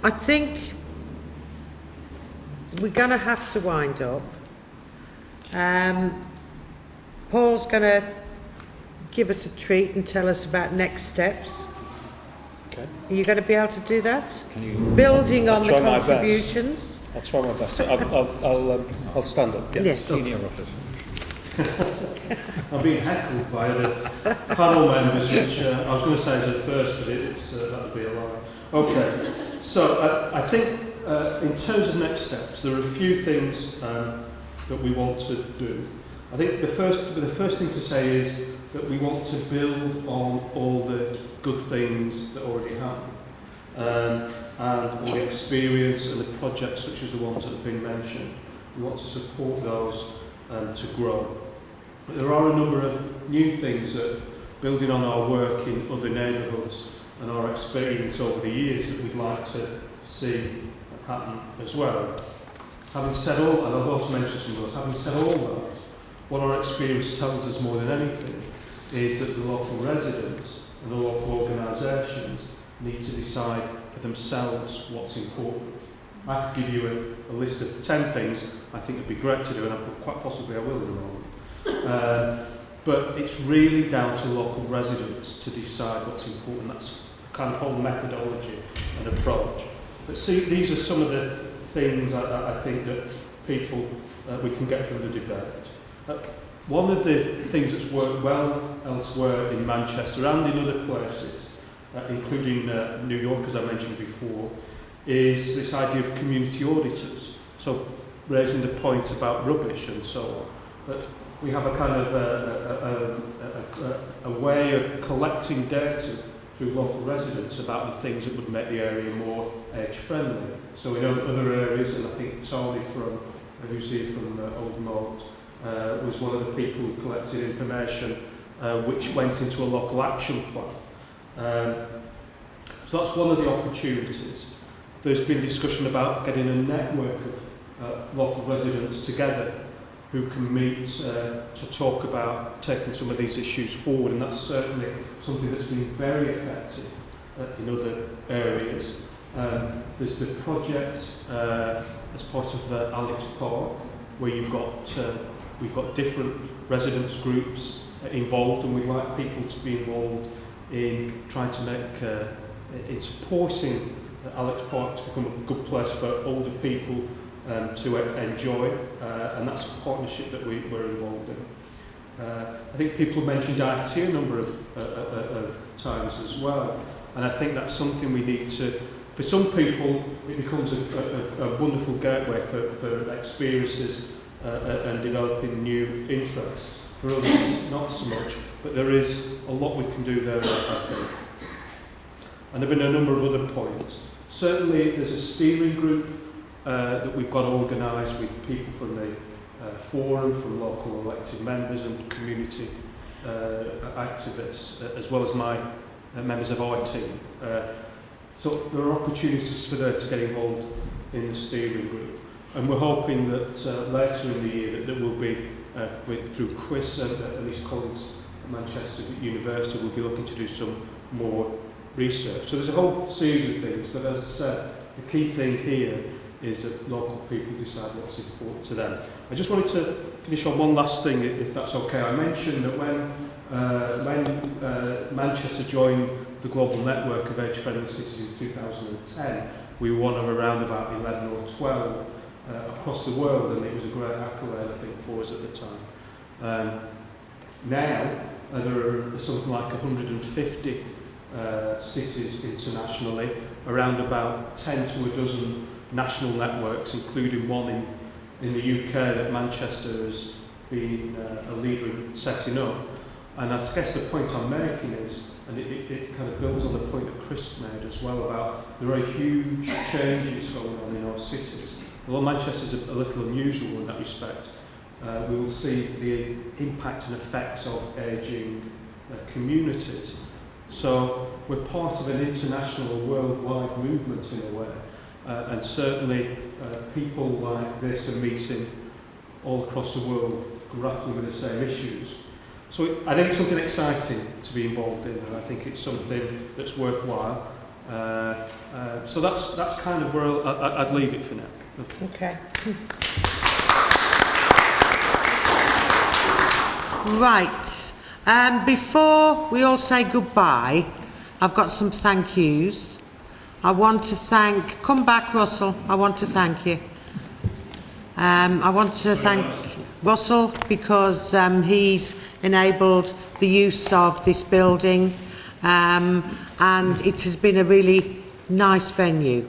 B: I think we're going to have to wind up. Paul's going to give us a treat and tell us about next steps.
O: Okay.
B: Are you going to be able to do that?
O: Can you,
B: Building on the
O: try my
B: contributions.
O: I'll try my best. I'll stand up.
B: Yes.
A: Senior officer.
E: I'm being heckled by the panel members, which I was going to say as a first, but that would be a lie. Okay, so I think in terms of next steps, there are a few things that we want to do. I think the first thing to say is that we want to build on all the good things that already happen, and all the experience and the projects such as the ones that have been mentioned. We want to support those to grow. But there are a number of new things that, building on our work in other neighbourhoods and our experience over the years, that we'd like to see happen as well. Having said all, and I've also mentioned some of those, having said all that, what our experience tells us more than anything is that the local residents and the local organisations need to decide for themselves what's important. I could give you a list of 10 things I think would be great to do, and quite possibly I will in a moment. But it's really down to local residents to decide what's important. That's kind of whole methodology and approach. But see, these are some of the things I think that people, we can get from the debate. One of the things that's worked well elsewhere in Manchester and in other places, including New York, as I mentioned before, is this idea of community auditors. So raising the point about rubbish and so on. But we have a kind of a way of collecting data through local residents about the things that would make the area more age-friendly. So we know that other areas, and I think Tony who's here from Old Moat, was one of the people who collected information which went into a local action plan. So that's one of the opportunities. there's been discussion about getting a network of local residents together who can meet to talk about taking some of these issues forward, and that's certainly something that's been very effective in other areas. There's the project as part of Alex Park, where we've got different residents groups involved, and we'd like people to be involved in trying to make in supporting Alex Park to become a good place for older people to enjoy, and that's a partnership that we're involved in. I think people have mentioned IT a number of times as well, and I think that's something we need to. For some people, it becomes a wonderful gateway for experiences and developing new interests. For others, not so much, but there is a lot we can do there, I think. And there have been a number of other points. Certainly, there's a steering group that we've got organised with people from the forum, from local elected members and community activists, as well as my members of our team. So there are opportunities for them to get involved in the steering group. And we're hoping that later in the year that there will be, through Chris and his colleagues at Manchester University, we'll be looking to do some more research. So there's a whole series of things, but as I said, the key thing here is that local people decide what's important to them. I just wanted to finish on one last thing, if that's okay. I mentioned that when Manchester joined the global network of age-friendly cities in 2010, we were one of around about 11 or 12 across the world, and it was a great accolade, I think, for us at the time. Now, there are something like 150 cities internationally, around about 10 to a dozen national networks, including one in the UK that Manchester has been a leader in setting up. And I guess the point I'm making is, and it kind of builds on the point that Chris made as well, about there are huge changes going on in our cities. Although Manchester's a little unusual in that respect, we will see the impact and effects of ageing communities. So we're part of an international, worldwide movement in a way, and certainly people like this are meeting all across the world grappling with the same issues. So I think it's something exciting to be involved in, and I think it's something that's worthwhile. So that's kind of where I'd leave it for now.
B: Okay. Right. Before we all say goodbye, I've got some thank yous. I want to thank, come back Russell, I want to thank you. I want to thank Russell because he's enabled the use of this building, and it has been a really nice venue,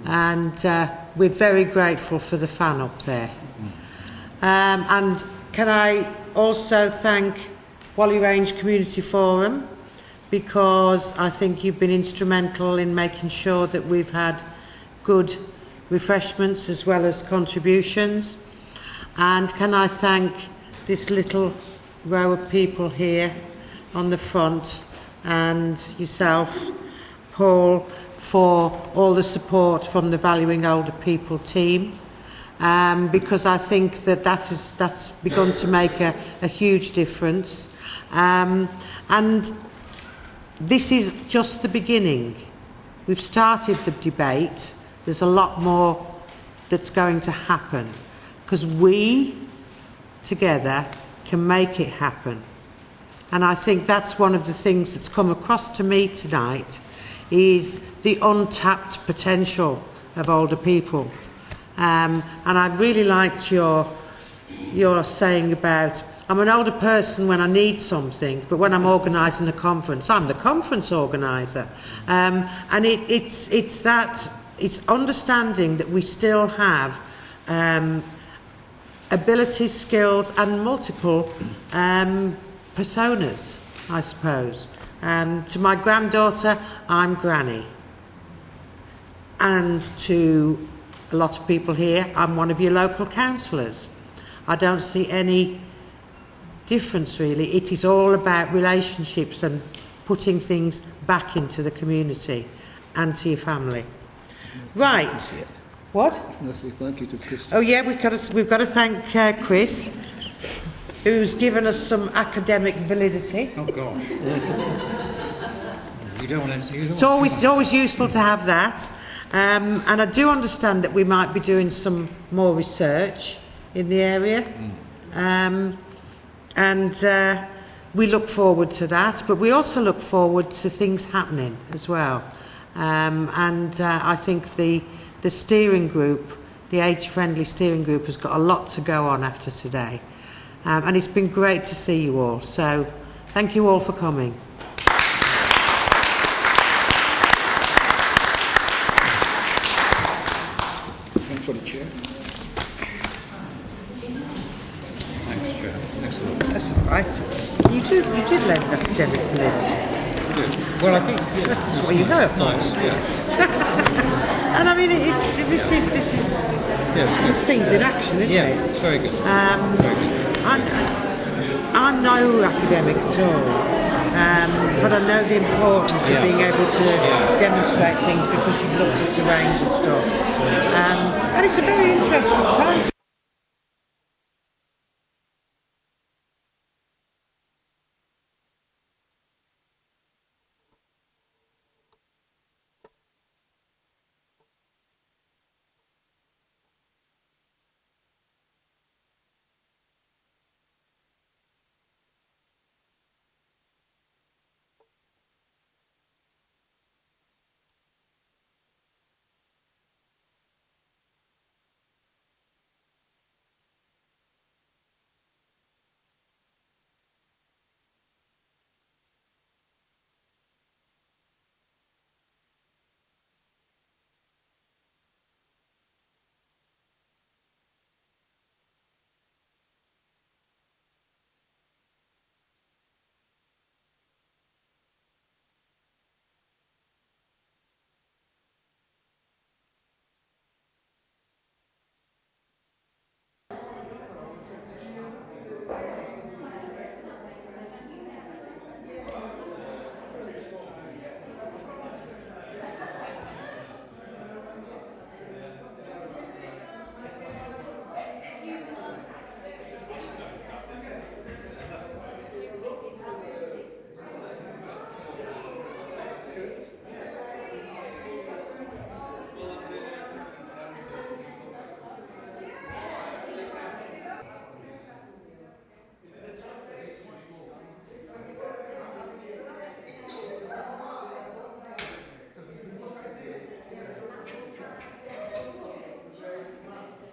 B: and we're very grateful for the fan up there. And can I also thank Whalley Range Community Forum, because I think you've been instrumental in making sure that we've had good refreshments as well as contributions. And can I thank this little row of people here on the front, and yourself, Paul, for all the support from the Valuing Older People team, because I think that's begun to make a huge difference. And this is just the beginning. We've started the debate. There's a lot more that's going to happen, because we together can make it happen. And I think that's one of the things that's come across to me tonight, is the untapped potential of older people. And I really liked your saying about, I'm an older person when I need something, but when I'm organising a conference, I'm the conference organiser. And it's understanding that we still have abilities, skills, and multiple personas, I suppose. To my granddaughter, I'm Granny. And to a lot of people here, I'm one of your local councillors. I don't see any difference really. It is all about relationships and putting things back into the community and to your family. Right. What?
C: Thank you to Chris.
B: Oh yeah, we've got to thank Chris, who's given us some academic validity.
D: Oh gosh. You don't want to.
B: It's always useful to have that. And I do understand that we might be doing some more research in the area. And we look forward to that, but we also look forward to things happening as well. I think the steering group, the age-friendly steering group, has got a lot to go on after today. And it's been great to see you all. So thank you all for coming.
C: Thanks for the chair.
D: Thanks, Chair. Excellent.
B: That's all right. You did lend academic validity.
A: Well, I think
B: That's what you have.
A: nice. Yeah.
B: And I mean, this is this thing's in action, isn't
A: Yeah,
B: it?
A: it's very good.
B: Very good. I'm no academic at all, but I know the importance of being able to demonstrate things because you've looked at a range of stuff. And it's a very interesting time.